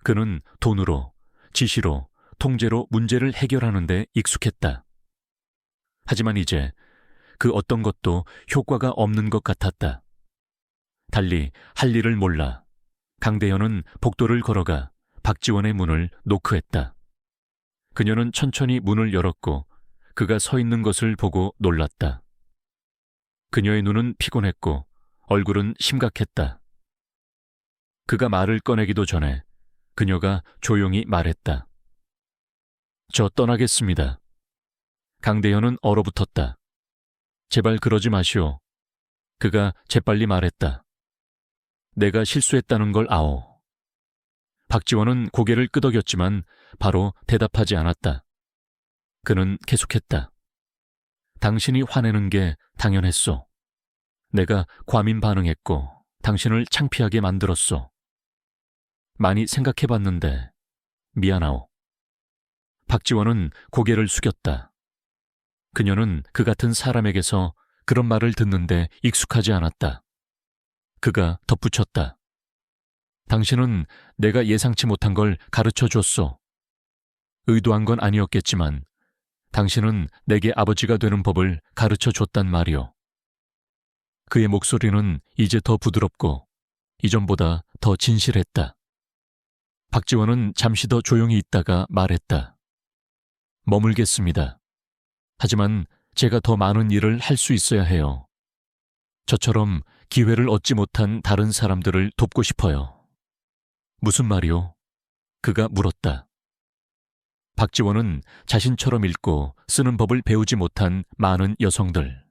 그는 돈으로, 지시로, 통제로 문제를 해결하는 데 익숙했다. 하지만 이제 그 어떤 것도 효과가 없는 것 같았다. 달리 할 일을 몰라 강대현은 복도를 걸어가 박지원의 문을 노크했다. 그녀는 천천히 문을 열었고 그가 서 있는 것을 보고 놀랐다. 그녀의 눈은 피곤했고 얼굴은 심각했다. 그가 말을 꺼내기도 전에 그녀가 조용히 말했다. 저 떠나겠습니다. 강대현은 얼어붙었다. 제발 그러지 마시오. 그가 재빨리 말했다. 내가 실수했다는 걸 아오. 박지원은 고개를 끄덕였지만 바로 대답하지 않았다. 그는 계속했다. 당신이 화내는 게 당연했소. 내가 과민 반응했고 당신을 창피하게 만들었소. 많이 생각해봤는데 미안하오. 박지원은 고개를 숙였다. 그녀는 그 같은 사람에게서 그런 말을 듣는데 익숙하지 않았다. 그가 덧붙였다. 당신은 내가 예상치 못한 걸 가르쳐 줬소. 의도한 건 아니었겠지만 당신은 내게 아버지가 되는 법을 가르쳐 줬단 말이오. 그의 목소리는 이제 더 부드럽고 이전보다 더 진실했다. 박지원은 잠시 더 조용히 있다가 말했다. 머물겠습니다. 하지만 제가 더 많은 일을 할 수 있어야 해요. 저처럼 기회를 얻지 못한 다른 사람들을 돕고 싶어요. 무슨 말이요? 그가 물었다. 박지원은 자신처럼 읽고 쓰는 법을 배우지 못한 많은 여성들,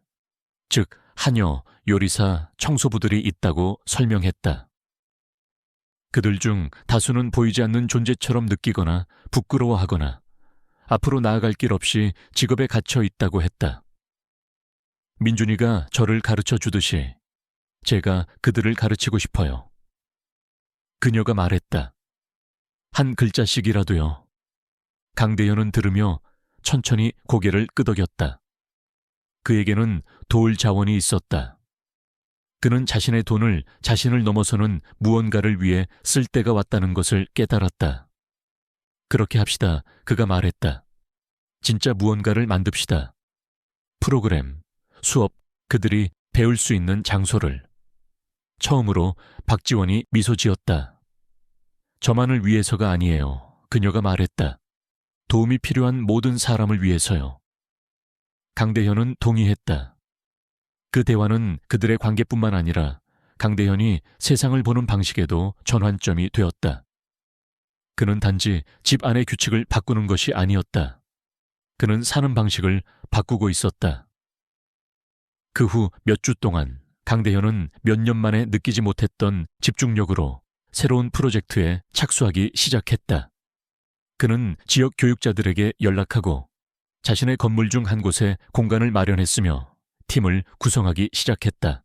즉 하녀, 요리사, 청소부들이 있다고 설명했다. 그들 중 다수는 보이지 않는 존재처럼 느끼거나 부끄러워하거나 앞으로 나아갈 길 없이 직업에 갇혀 있다고 했다. 민준이가 저를 가르쳐 주듯이 제가 그들을 가르치고 싶어요. 그녀가 말했다. 한 글자씩이라도요. 강대현은 들으며 천천히 고개를 끄덕였다. 그에게는 도울 자원이 있었다. 그는 자신의 돈을 자신을 넘어서는 무언가를 위해 쓸 때가 왔다는 것을 깨달았다. 그렇게 합시다. 그가 말했다. 진짜 무언가를 만듭시다. 프로그램, 수업, 그들이 배울 수 있는 장소를. 처음으로 박지원이 미소 지었다. 저만을 위해서가 아니에요. 그녀가 말했다. 도움이 필요한 모든 사람을 위해서요. 강대현은 동의했다. 그 대화는 그들의 관계뿐만 아니라 강대현이 세상을 보는 방식에도 전환점이 되었다. 그는 단지 집 안의 규칙을 바꾸는 것이 아니었다. 그는 사는 방식을 바꾸고 있었다. 그 후 몇 주 동안 강대현은 몇 년 만에 느끼지 못했던 집중력으로 새로운 프로젝트에 착수하기 시작했다. 그는 지역 교육자들에게 연락하고 자신의 건물 중 한 곳에 공간을 마련했으며 팀을 구성하기 시작했다.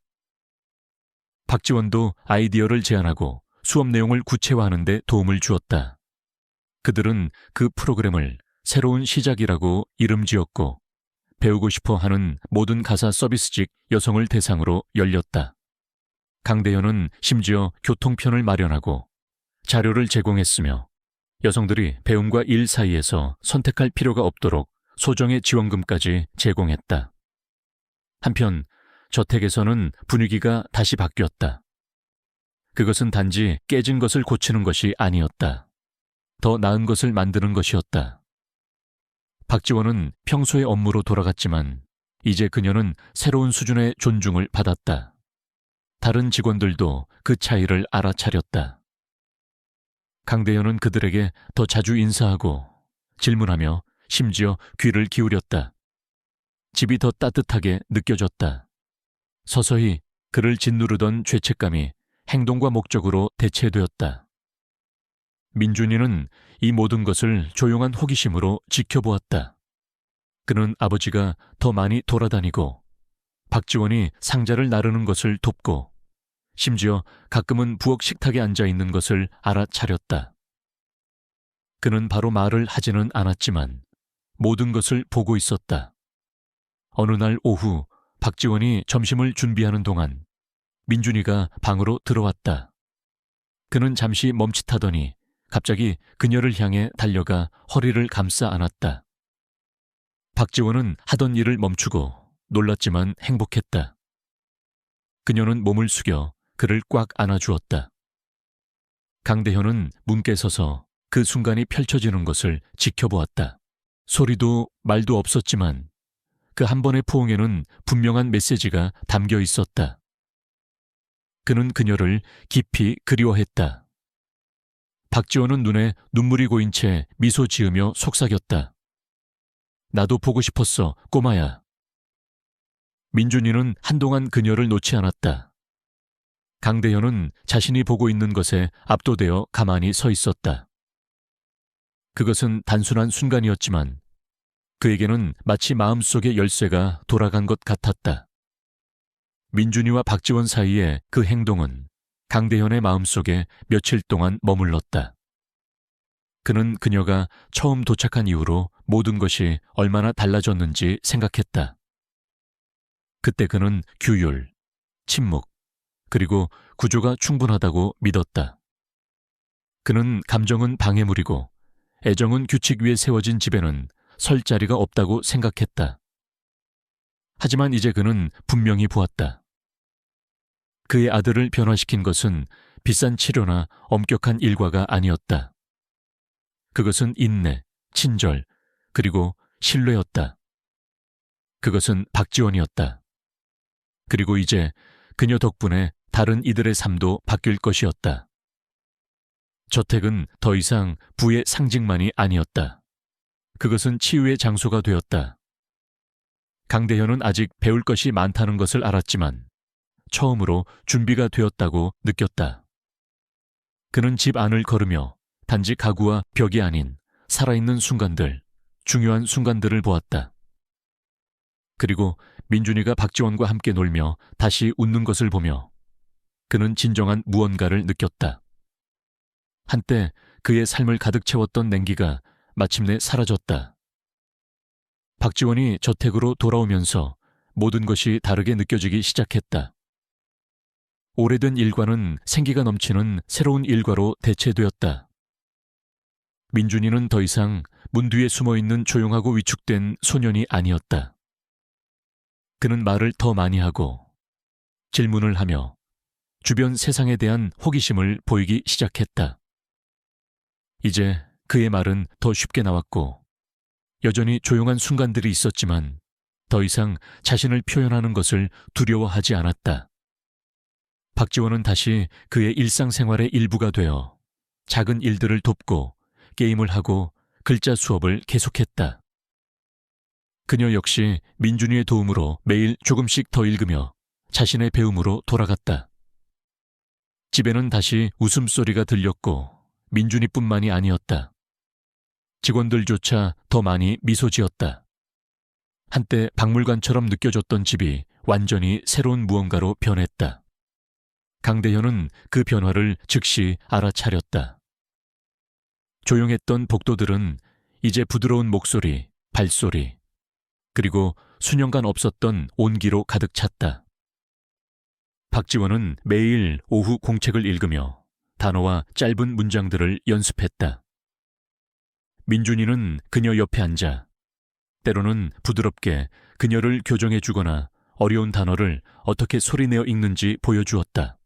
박지원도 아이디어를 제안하고 수업 내용을 구체화하는 데 도움을 주었다. 그들은 그 프로그램을 새로운 시작이라고 이름 지었고 배우고 싶어 하는 모든 가사 서비스직 여성을 대상으로 열렸다. 강대현은 심지어 교통편을 마련하고 자료를 제공했으며 여성들이 배움과 일 사이에서 선택할 필요가 없도록 소정의 지원금까지 제공했다. 한편 저택에서는 분위기가 다시 바뀌었다. 그것은 단지 깨진 것을 고치는 것이 아니었다. 더 나은 것을 만드는 것이었다. 박지원은 평소의 업무로 돌아갔지만 이제 그녀는 새로운 수준의 존중을 받았다. 다른 직원들도 그 차이를 알아차렸다. 강대현은 그들에게 더 자주 인사하고 질문하며 심지어 귀를 기울였다. 집이 더 따뜻하게 느껴졌다. 서서히 그를 짓누르던 죄책감이 행동과 목적으로 대체되었다. 민준이는 이 모든 것을 조용한 호기심으로 지켜보았다. 그는 아버지가 더 많이 돌아다니고 박지원이 상자를 나르는 것을 돕고 심지어 가끔은 부엌 식탁에 앉아 있는 것을 알아차렸다. 그는 바로 말을 하지는 않았지만 모든 것을 보고 있었다. 어느 날 오후 박지원이 점심을 준비하는 동안 민준이가 방으로 들어왔다. 그는 잠시 멈칫하더니 갑자기 그녀를 향해 달려가 허리를 감싸 안았다. 박지원은 하던 일을 멈추고 놀랐지만 행복했다. 그녀는 몸을 숙여 그를 꽉 안아주었다. 강대현은 문께 서서 그 순간이 펼쳐지는 것을 지켜보았다. 소리도 말도 없었지만 그 한 번의 포옹에는 분명한 메시지가 담겨 있었다. 그는 그녀를 깊이 그리워했다. 박지원은 눈에 눈물이 고인 채 미소 지으며 속삭였다. 나도 보고 싶었어, 꼬마야. 민준이는 한동안 그녀를 놓지 않았다. 강대현은 자신이 보고 있는 것에 압도되어 가만히 서 있었다. 그것은 단순한 순간이었지만 그에게는 마치 마음속의 열쇠가 돌아간 것 같았다. 민준이와 박지원 사이의 그 행동은 강대현의 마음속에 며칠 동안 머물렀다. 그는 그녀가 처음 도착한 이후로 모든 것이 얼마나 달라졌는지 생각했다. 그때 그는 규율, 침묵, 그리고 구조가 충분하다고 믿었다. 그는 감정은 방해물이고 애정은 규칙 위에 세워진 집에는 설 자리가 없다고 생각했다. 하지만 이제 그는 분명히 보았다. 그의 아들을 변화시킨 것은 비싼 치료나 엄격한 일과가 아니었다. 그것은 인내, 친절, 그리고 신뢰였다. 그것은 박지원이었다. 그리고 이제 그녀 덕분에 다른 이들의 삶도 바뀔 것이었다. 저택은 더 이상 부의 상징만이 아니었다. 그것은 치유의 장소가 되었다. 강대현은 아직 배울 것이 많다는 것을 알았지만 처음으로 준비가 되었다고 느꼈다. 그는 집 안을 걸으며 단지 가구와 벽이 아닌 살아있는 순간들, 중요한 순간들을 보았다. 그리고 민준이가 박지원과 함께 놀며 다시 웃는 것을 보며 그는 진정한 무언가를 느꼈다. 한때 그의 삶을 가득 채웠던 냉기가 마침내 사라졌다. 박지원이 저택으로 돌아오면서 모든 것이 다르게 느껴지기 시작했다. 오래된 일과는 생기가 넘치는 새로운 일과로 대체되었다. 민준이는 더 이상 문 뒤에 숨어있는 조용하고 위축된 소년이 아니었다. 그는 말을 더 많이 하고 질문을 하며 주변 세상에 대한 호기심을 보이기 시작했다. 이제 그의 말은 더 쉽게 나왔고 여전히 조용한 순간들이 있었지만 더 이상 자신을 표현하는 것을 두려워하지 않았다. 박지원은 다시 그의 일상생활의 일부가 되어 작은 일들을 돕고 게임을 하고 글자 수업을 계속했다. 그녀 역시 민준이의 도움으로 매일 조금씩 더 읽으며 자신의 배움으로 돌아갔다. 집에는 다시 웃음소리가 들렸고 민준이뿐만이 아니었다. 직원들조차 더 많이 미소 지었다. 한때 박물관처럼 느껴졌던 집이 완전히 새로운 무언가로 변했다. 강대현은 그 변화를 즉시 알아차렸다. 조용했던 복도들은 이제 부드러운 목소리, 발소리, 그리고 수년간 없었던 온기로 가득 찼다. 박지원은 매일 오후 공책을 읽으며 단어와 짧은 문장들을 연습했다. 민준이는 그녀 옆에 앉아 때로는 부드럽게 그녀를 교정해 주거나 어려운 단어를 어떻게 소리내어 읽는지 보여주었다.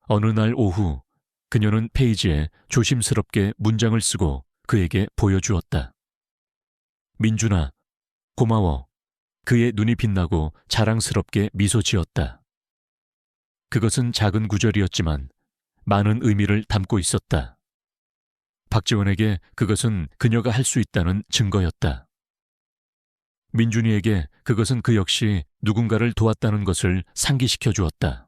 어느 날 오후 그녀는 페이지에 조심스럽게 문장을 쓰고 그에게 보여주었다. 민준아, 고마워. 그의 눈이 빛나고 자랑스럽게 미소 지었다. 그것은 작은 구절이었지만 많은 의미를 담고 있었다. 박지원에게 그것은 그녀가 할 수 있다는 증거였다. 민준이에게 그것은 그 역시 누군가를 도왔다는 것을 상기시켜 주었다.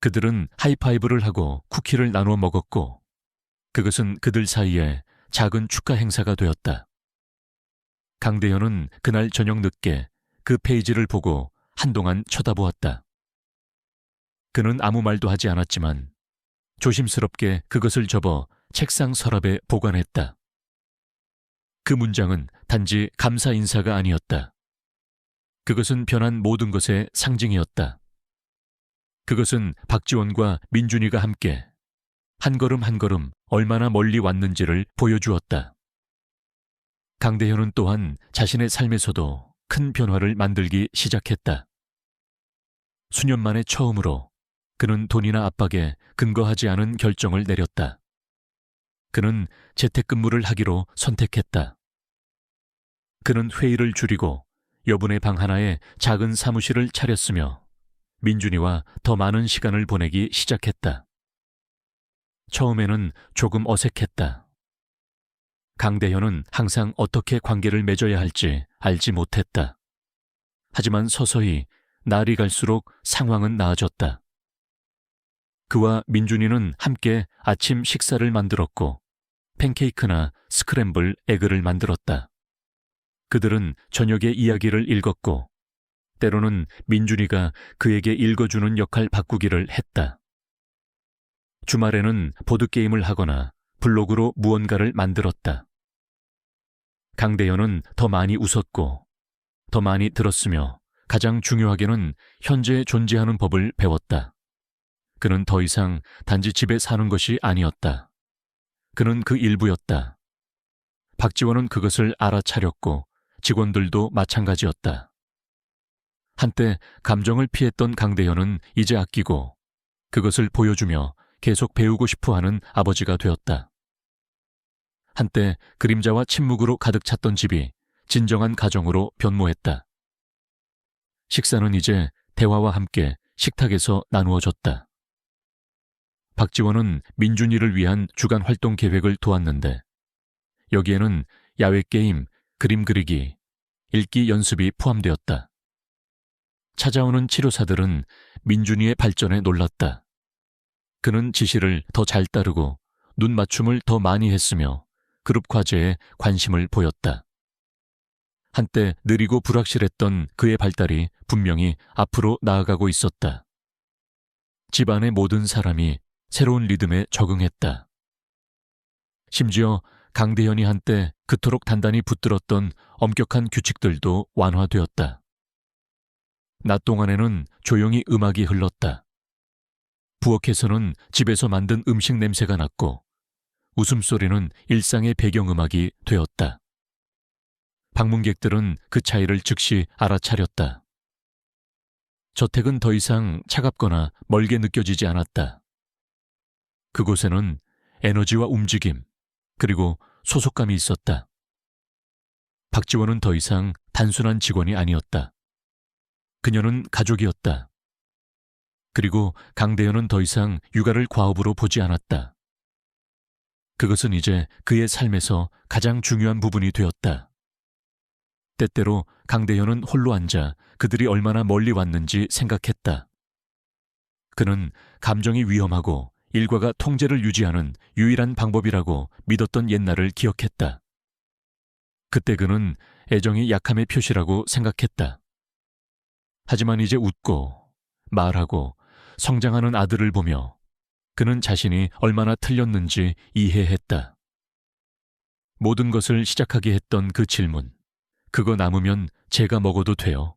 그들은 하이파이브를 하고 쿠키를 나누어 먹었고 그것은 그들 사이에 작은 축하 행사가 되었다. 강대현은 그날 저녁 늦게 그 페이지를 보고 한동안 쳐다보았다. 그는 아무 말도 하지 않았지만 조심스럽게 그것을 접어 책상 서랍에 보관했다. 그 문장은 단지 감사 인사가 아니었다. 그것은 변한 모든 것의 상징이었다. 그것은 박지원과 민준이가 함께 한 걸음 한 걸음 얼마나 멀리 왔는지를 보여주었다. 강대현은 또한 자신의 삶에서도 큰 변화를 만들기 시작했다. 수년 만에 처음으로 그는 돈이나 압박에 근거하지 않은 결정을 내렸다. 그는 재택근무를 하기로 선택했다. 그는 회의를 줄이고 여분의 방 하나에 작은 사무실을 차렸으며 민준이와 더 많은 시간을 보내기 시작했다. 처음에는 조금 어색했다. 강대현은 항상 어떻게 관계를 맺어야 할지 알지 못했다. 하지만 서서히 날이 갈수록 상황은 나아졌다. 그와 민준이는 함께 아침 식사를 만들었고 팬케이크나 스크램블 에그를 만들었다. 그들은 저녁에 이야기를 읽었고 때로는 민준이가 그에게 읽어주는 역할 바꾸기를 했다. 주말에는 보드게임을 하거나 블로그로 무언가를 만들었다. 강대현은 더 많이 웃었고 더 많이 들었으며 가장 중요하게는 현재 존재하는 법을 배웠다. 그는 더 이상 단지 집에 사는 것이 아니었다. 그는 그 일부였다. 박지원은 그것을 알아차렸고 직원들도 마찬가지였다. 한때 감정을 피했던 강대현은 이제 아끼고 그것을 보여주며 계속 배우고 싶어하는 아버지가 되었다. 한때 그림자와 침묵으로 가득 찼던 집이 진정한 가정으로 변모했다. 식사는 이제 대화와 함께 식탁에서 나누어졌다. 박지원은 민준이를 위한 주간 활동 계획을 도왔는데 여기에는 야외 게임, 그림 그리기, 읽기 연습이 포함되었다. 찾아오는 치료사들은 민준이의 발전에 놀랐다. 그는 지시를 더 잘 따르고 눈 맞춤을 더 많이 했으며 그룹 과제에 관심을 보였다. 한때 느리고 불확실했던 그의 발달이 분명히 앞으로 나아가고 있었다. 집안의 모든 사람이 새로운 리듬에 적응했다. 심지어 강대현이 한때 그토록 단단히 붙들었던 엄격한 규칙들도 완화되었다. 낮 동안에는 조용히 음악이 흘렀다. 부엌에서는 집에서 만든 음식 냄새가 났고 웃음소리는 일상의 배경음악이 되었다. 방문객들은 그 차이를 즉시 알아차렸다. 저택은 더 이상 차갑거나 멀게 느껴지지 않았다. 그곳에는 에너지와 움직임, 그리고 소속감이 있었다. 박지원은 더 이상 단순한 직원이 아니었다. 그녀는 가족이었다. 그리고 강대현은 더 이상 육아를 과업으로 보지 않았다. 그것은 이제 그의 삶에서 가장 중요한 부분이 되었다. 때때로 강대현은 홀로 앉아 그들이 얼마나 멀리 왔는지 생각했다. 그는 감정이 위험하고 일과가 통제를 유지하는 유일한 방법이라고 믿었던 옛날을 기억했다. 그때 그는 애정이 약함의 표시라고 생각했다. 하지만 이제 웃고 말하고 성장하는 아들을 보며 그는 자신이 얼마나 틀렸는지 이해했다. 모든 것을 시작하게 했던 그 질문, 그거 남으면 제가 먹어도 돼요?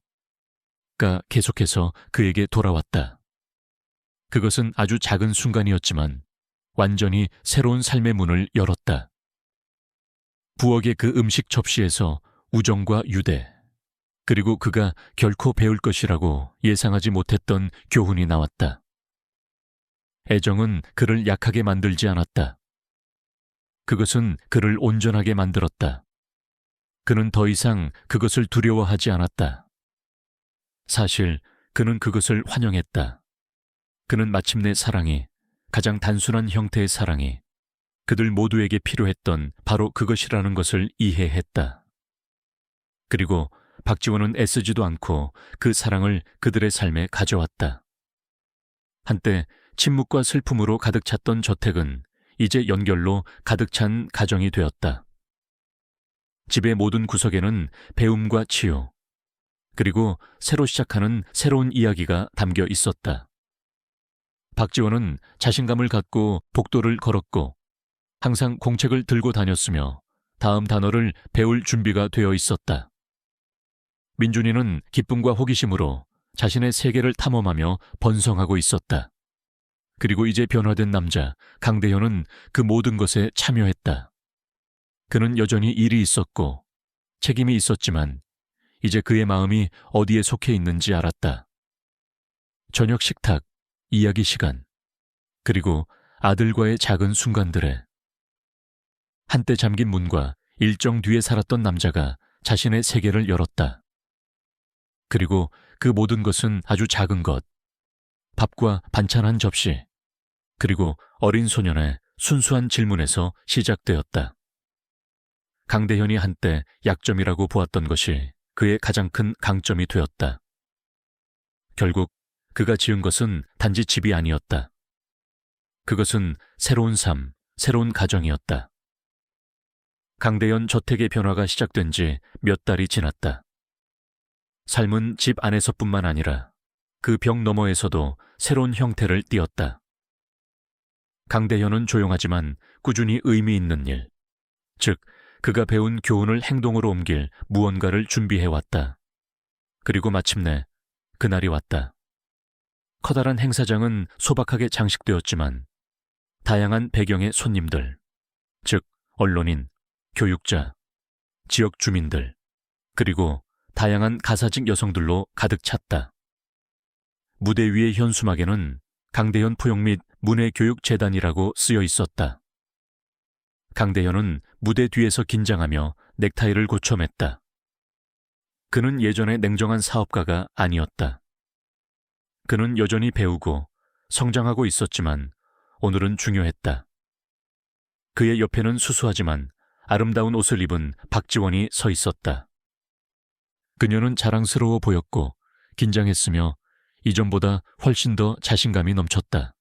가 계속해서 그에게 돌아왔다. 그것은 아주 작은 순간이었지만 완전히 새로운 삶의 문을 열었다. 부엌의 그 음식 접시에서 우정과 유대, 그리고 그가 결코 배울 것이라고 예상하지 못했던 교훈이 나왔다. 애정은 그를 약하게 만들지 않았다. 그것은 그를 온전하게 만들었다. 그는 더 이상 그것을 두려워하지 않았다. 사실 그는 그것을 환영했다. 그는 마침내 사랑이, 가장 단순한 형태의 사랑이 그들 모두에게 필요했던 바로 그것이라는 것을 이해했다. 그리고 박지원은 애쓰지도 않고 그 사랑을 그들의 삶에 가져왔다. 한때 침묵과 슬픔으로 가득 찼던 저택은 이제 연결로 가득 찬 가정이 되었다. 집의 모든 구석에는 배움과 치유, 그리고 새로 시작하는 새로운 이야기가 담겨 있었다. 박지원은 자신감을 갖고 복도를 걸었고 항상 공책을 들고 다녔으며 다음 단어를 배울 준비가 되어 있었다. 민준이는 기쁨과 호기심으로 자신의 세계를 탐험하며 번성하고 있었다. 그리고 이제 변화된 남자 강대현은 그 모든 것에 참여했다. 그는 여전히 일이 있었고 책임이 있었지만 이제 그의 마음이 어디에 속해 있는지 알았다. 저녁 식탁, 이야기 시간, 그리고 아들과의 작은 순간들에 한때 잠긴 문과 일정 뒤에 살았던 남자가 자신의 세계를 열었다. 그리고 그 모든 것은 아주 작은 것, 밥과 반찬 한 접시, 그리고 어린 소년의 순수한 질문에서 시작되었다. 강대현이 한때 약점이라고 보았던 것이 그의 가장 큰 강점이 되었다. 결국 그가 지은 것은 단지 집이 아니었다. 그것은 새로운 삶, 새로운 가정이었다. 강대현 저택의 변화가 시작된 지 몇 달이 지났다. 삶은 집 안에서뿐만 아니라 그 벽 너머에서도 새로운 형태를 띠었다. 강대현은 조용하지만 꾸준히 의미 있는 일, 즉 그가 배운 교훈을 행동으로 옮길 무언가를 준비해왔다. 그리고 마침내 그날이 왔다. 커다란 행사장은 소박하게 장식되었지만 다양한 배경의 손님들, 즉 언론인, 교육자, 지역 주민들, 그리고 다양한 가사직 여성들로 가득 찼다. 무대 위의 현수막에는 강대현 포용 및 문해교육재단이라고 쓰여 있었다. 강대현은 무대 뒤에서 긴장하며 넥타이를 고쳐 맸다. 그는 예전의 냉정한 사업가가 아니었다. 그는 여전히 배우고 성장하고 있었지만 오늘은 중요했다. 그의 옆에는 수수하지만 아름다운 옷을 입은 박지원이 서 있었다. 그녀는 자랑스러워 보였고 긴장했으며 이전보다 훨씬 더 자신감이 넘쳤다.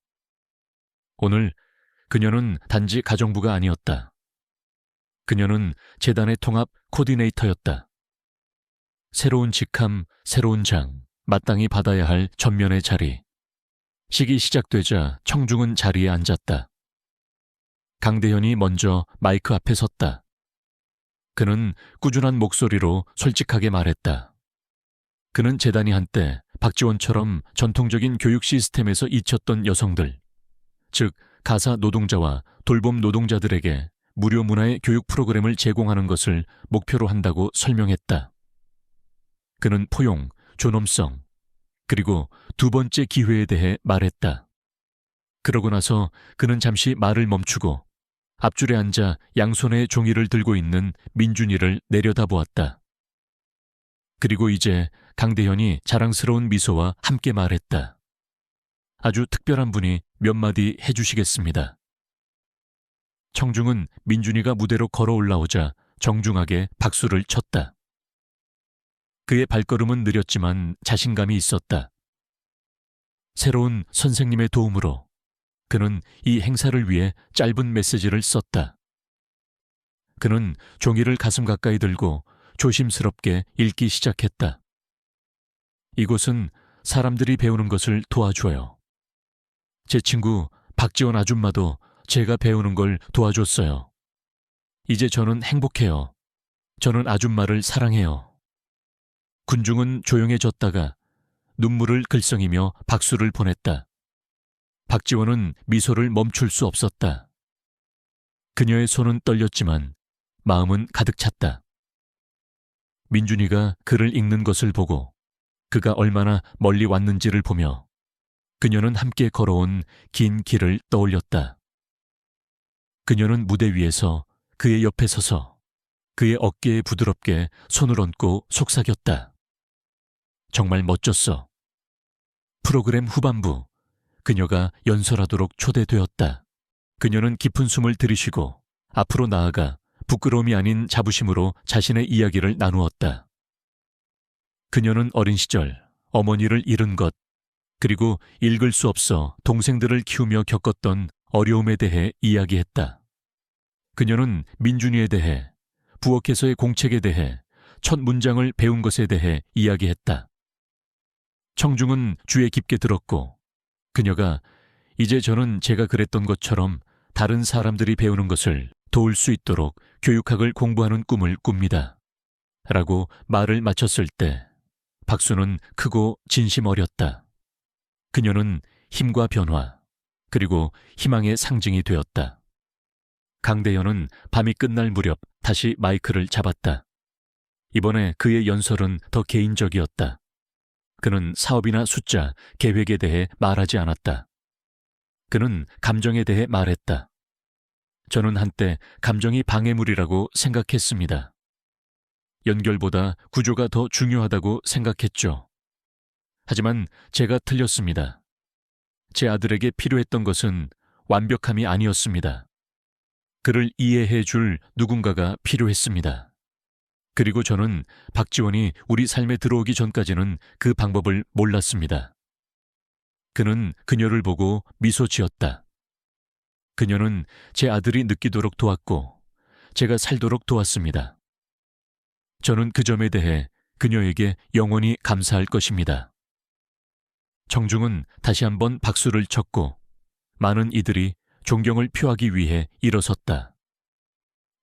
오늘 그녀는 단지 가정부가 아니었다. 그녀는 재단의 통합 코디네이터였다. 새로운 직함, 새로운 장, 마땅히 받아야 할 전면의 자리. 식이 시작되자 청중은 자리에 앉았다. 강대현이 먼저 마이크 앞에 섰다. 그는 꾸준한 목소리로 솔직하게 말했다. 그는 재단이 한때 박지원처럼 전통적인 교육 시스템에서 잊혔던 여성들, 즉 가사 노동자와 돌봄 노동자들에게 무료 문화의 교육 프로그램을 제공하는 것을 목표로 한다고 설명했다. 그는 포용, 존엄성, 그리고 두 번째 기회에 대해 말했다. 그러고 나서 그는 잠시 말을 멈추고 앞줄에 앉아 양손에 종이를 들고 있는 민준이를 내려다보았다. 그리고 이제 강대현이 자랑스러운 미소와 함께 말했다. 아주 특별한 분이 몇 마디 해주시겠습니다. 청중은 민준이가 무대로 걸어 올라오자 정중하게 박수를 쳤다. 그의 발걸음은 느렸지만 자신감이 있었다. 새로운 선생님의 도움으로 그는 이 행사를 위해 짧은 메시지를 썼다. 그는 종이를 가슴 가까이 들고 조심스럽게 읽기 시작했다. 이곳은 사람들이 배우는 것을 도와줘요. 제 친구 박지원 아줌마도 제가 배우는 걸 도와줬어요. 이제 저는 행복해요. 저는 아줌마를 사랑해요. 군중은 조용해졌다가 눈물을 글썽이며 박수를 보냈다. 박지원은 미소를 멈출 수 없었다. 그녀의 손은 떨렸지만 마음은 가득 찼다. 민준이가 글을 읽는 것을 보고 그가 얼마나 멀리 왔는지를 보며 그녀는 함께 걸어온 긴 길을 떠올렸다. 그녀는 무대 위에서 그의 옆에 서서 그의 어깨에 부드럽게 손을 얹고 속삭였다. 정말 멋졌어. 프로그램 후반부, 그녀가 연설하도록 초대되었다. 그녀는 깊은 숨을 들이쉬고 앞으로 나아가 부끄러움이 아닌 자부심으로 자신의 이야기를 나누었다. 그녀는 어린 시절 어머니를 잃은 것, 그리고 읽을 수 없어 동생들을 키우며 겪었던 어려움에 대해 이야기했다. 그녀는 민준이에 대해, 부엌에서의 공책에 대해, 첫 문장을 배운 것에 대해 이야기했다. 청중은 주에 깊게 들었고 그녀가 이제 저는 제가 그랬던 것처럼 다른 사람들이 배우는 것을 도울 수 있도록 교육학을 공부하는 꿈을 꿉니다. 라고 말을 마쳤을 때 박수는 크고 진심 어렸다. 그녀는 힘과 변화, 그리고 희망의 상징이 되었다. 강대현은 밤이 끝날 무렵 다시 마이크를 잡았다. 이번에 그의 연설은 더 개인적이었다. 그는 사업이나 숫자, 계획에 대해 말하지 않았다. 그는 감정에 대해 말했다. 저는 한때 감정이 방해물이라고 생각했습니다. 연결보다 구조가 더 중요하다고 생각했죠. 하지만 제가 틀렸습니다. 제 아들에게 필요했던 것은 완벽함이 아니었습니다. 그를 이해해 줄 누군가가 필요했습니다. 그리고 저는 박지원이 우리 삶에 들어오기 전까지는 그 방법을 몰랐습니다. 그는 그녀를 보고 미소 지었다. 그녀는 제 아들이 느끼도록 도왔고 제가 살도록 도왔습니다. 저는 그 점에 대해 그녀에게 영원히 감사할 것입니다. 청중은 다시 한번 박수를 쳤고 많은 이들이 존경을 표하기 위해 일어섰다.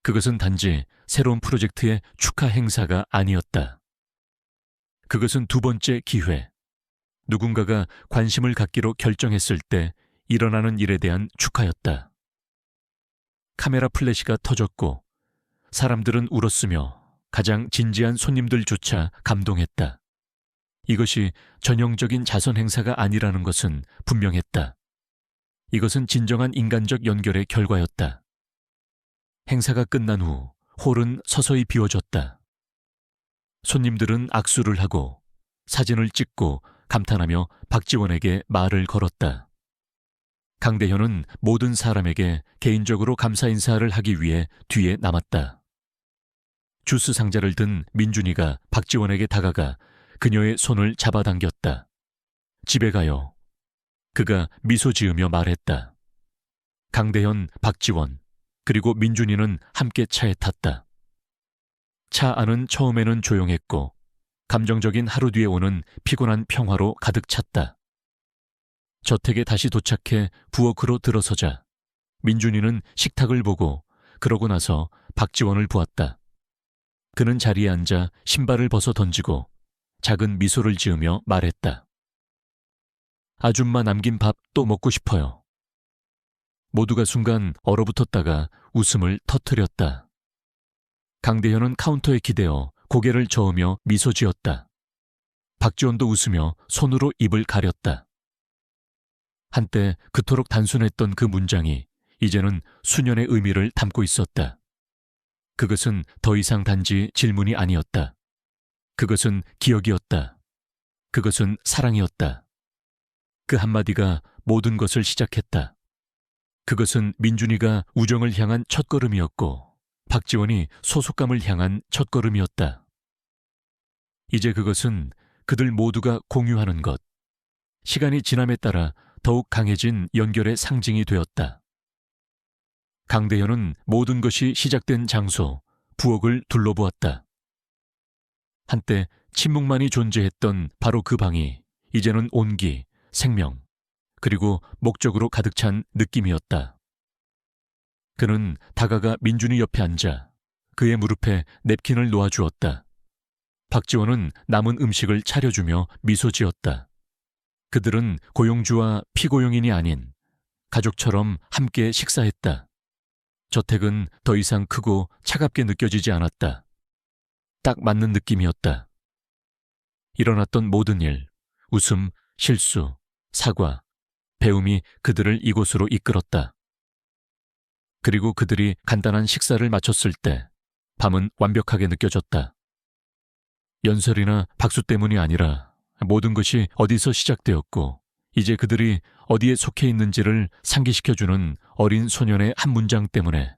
그것은 단지 새로운 프로젝트의 축하 행사가 아니었다. 그것은 두 번째 기회, 누군가가 관심을 갖기로 결정했을 때 일어나는 일에 대한 축하였다. 카메라 플래시가 터졌고 사람들은 울었으며 가장 진지한 손님들조차 감동했다. 이것이 전형적인 자선 행사가 아니라는 것은 분명했다. 이것은 진정한 인간적 연결의 결과였다. 행사가 끝난 후 홀은 서서히 비워졌다. 손님들은 악수를 하고 사진을 찍고 감탄하며 박지원에게 말을 걸었다. 강대현은 모든 사람에게 개인적으로 감사 인사를 하기 위해 뒤에 남았다. 주스 상자를 든 민준이가 박지원에게 다가가 그녀의 손을 잡아당겼다. 집에 가요. 그가 미소 지으며 말했다. 강대현, 박지원, 그리고 민준이는 함께 차에 탔다. 차 안은 처음에는 조용했고 감정적인 하루 뒤에 오는 피곤한 평화로 가득 찼다. 저택에 다시 도착해 부엌으로 들어서자 민준이는 식탁을 보고 그러고 나서 박지원을 보았다. 그는 자리에 앉아 신발을 벗어 던지고 작은 미소를 지으며 말했다. 아줌마 남긴 밥 또 먹고 싶어요. 모두가 순간 얼어붙었다가 웃음을 터뜨렸다. 강대현은 카운터에 기대어 고개를 저으며 미소 지었다. 박지원도 웃으며 손으로 입을 가렸다. 한때 그토록 단순했던 그 문장이 이제는 수년의 의미를 담고 있었다. 그것은 더 이상 단지 질문이 아니었다. 그것은 기억이었다. 그것은 사랑이었다. 그 한마디가 모든 것을 시작했다. 그것은 민준이가 우정을 향한 첫걸음이었고 박지원이 소속감을 향한 첫걸음이었다. 이제 그것은 그들 모두가 공유하는 것, 시간이 지남에 따라 더욱 강해진 연결의 상징이 되었다. 강대현은 모든 것이 시작된 장소, 부엌을 둘러보았다. 한때 침묵만이 존재했던 바로 그 방이 이제는 온기, 생명, 그리고 목적으로 가득 찬 느낌이었다. 그는 다가가 민준이 옆에 앉아 그의 무릎에 냅킨을 놓아주었다. 박지원은 남은 음식을 차려주며 미소 지었다. 그들은 고용주와 피고용인이 아닌 가족처럼 함께 식사했다. 저택은 더 이상 크고 차갑게 느껴지지 않았다. 딱 맞는 느낌이었다. 일어났던 모든 일, 웃음, 실수, 사과, 배움이 그들을 이곳으로 이끌었다. 그리고 그들이 간단한 식사를 마쳤을 때 밤은 완벽하게 느껴졌다. 연설이나 박수 때문이 아니라 모든 것이 어디서 시작되었고 이제 그들이 어디에 속해 있는지를 상기시켜주는 어린 소년의 한 문장 때문에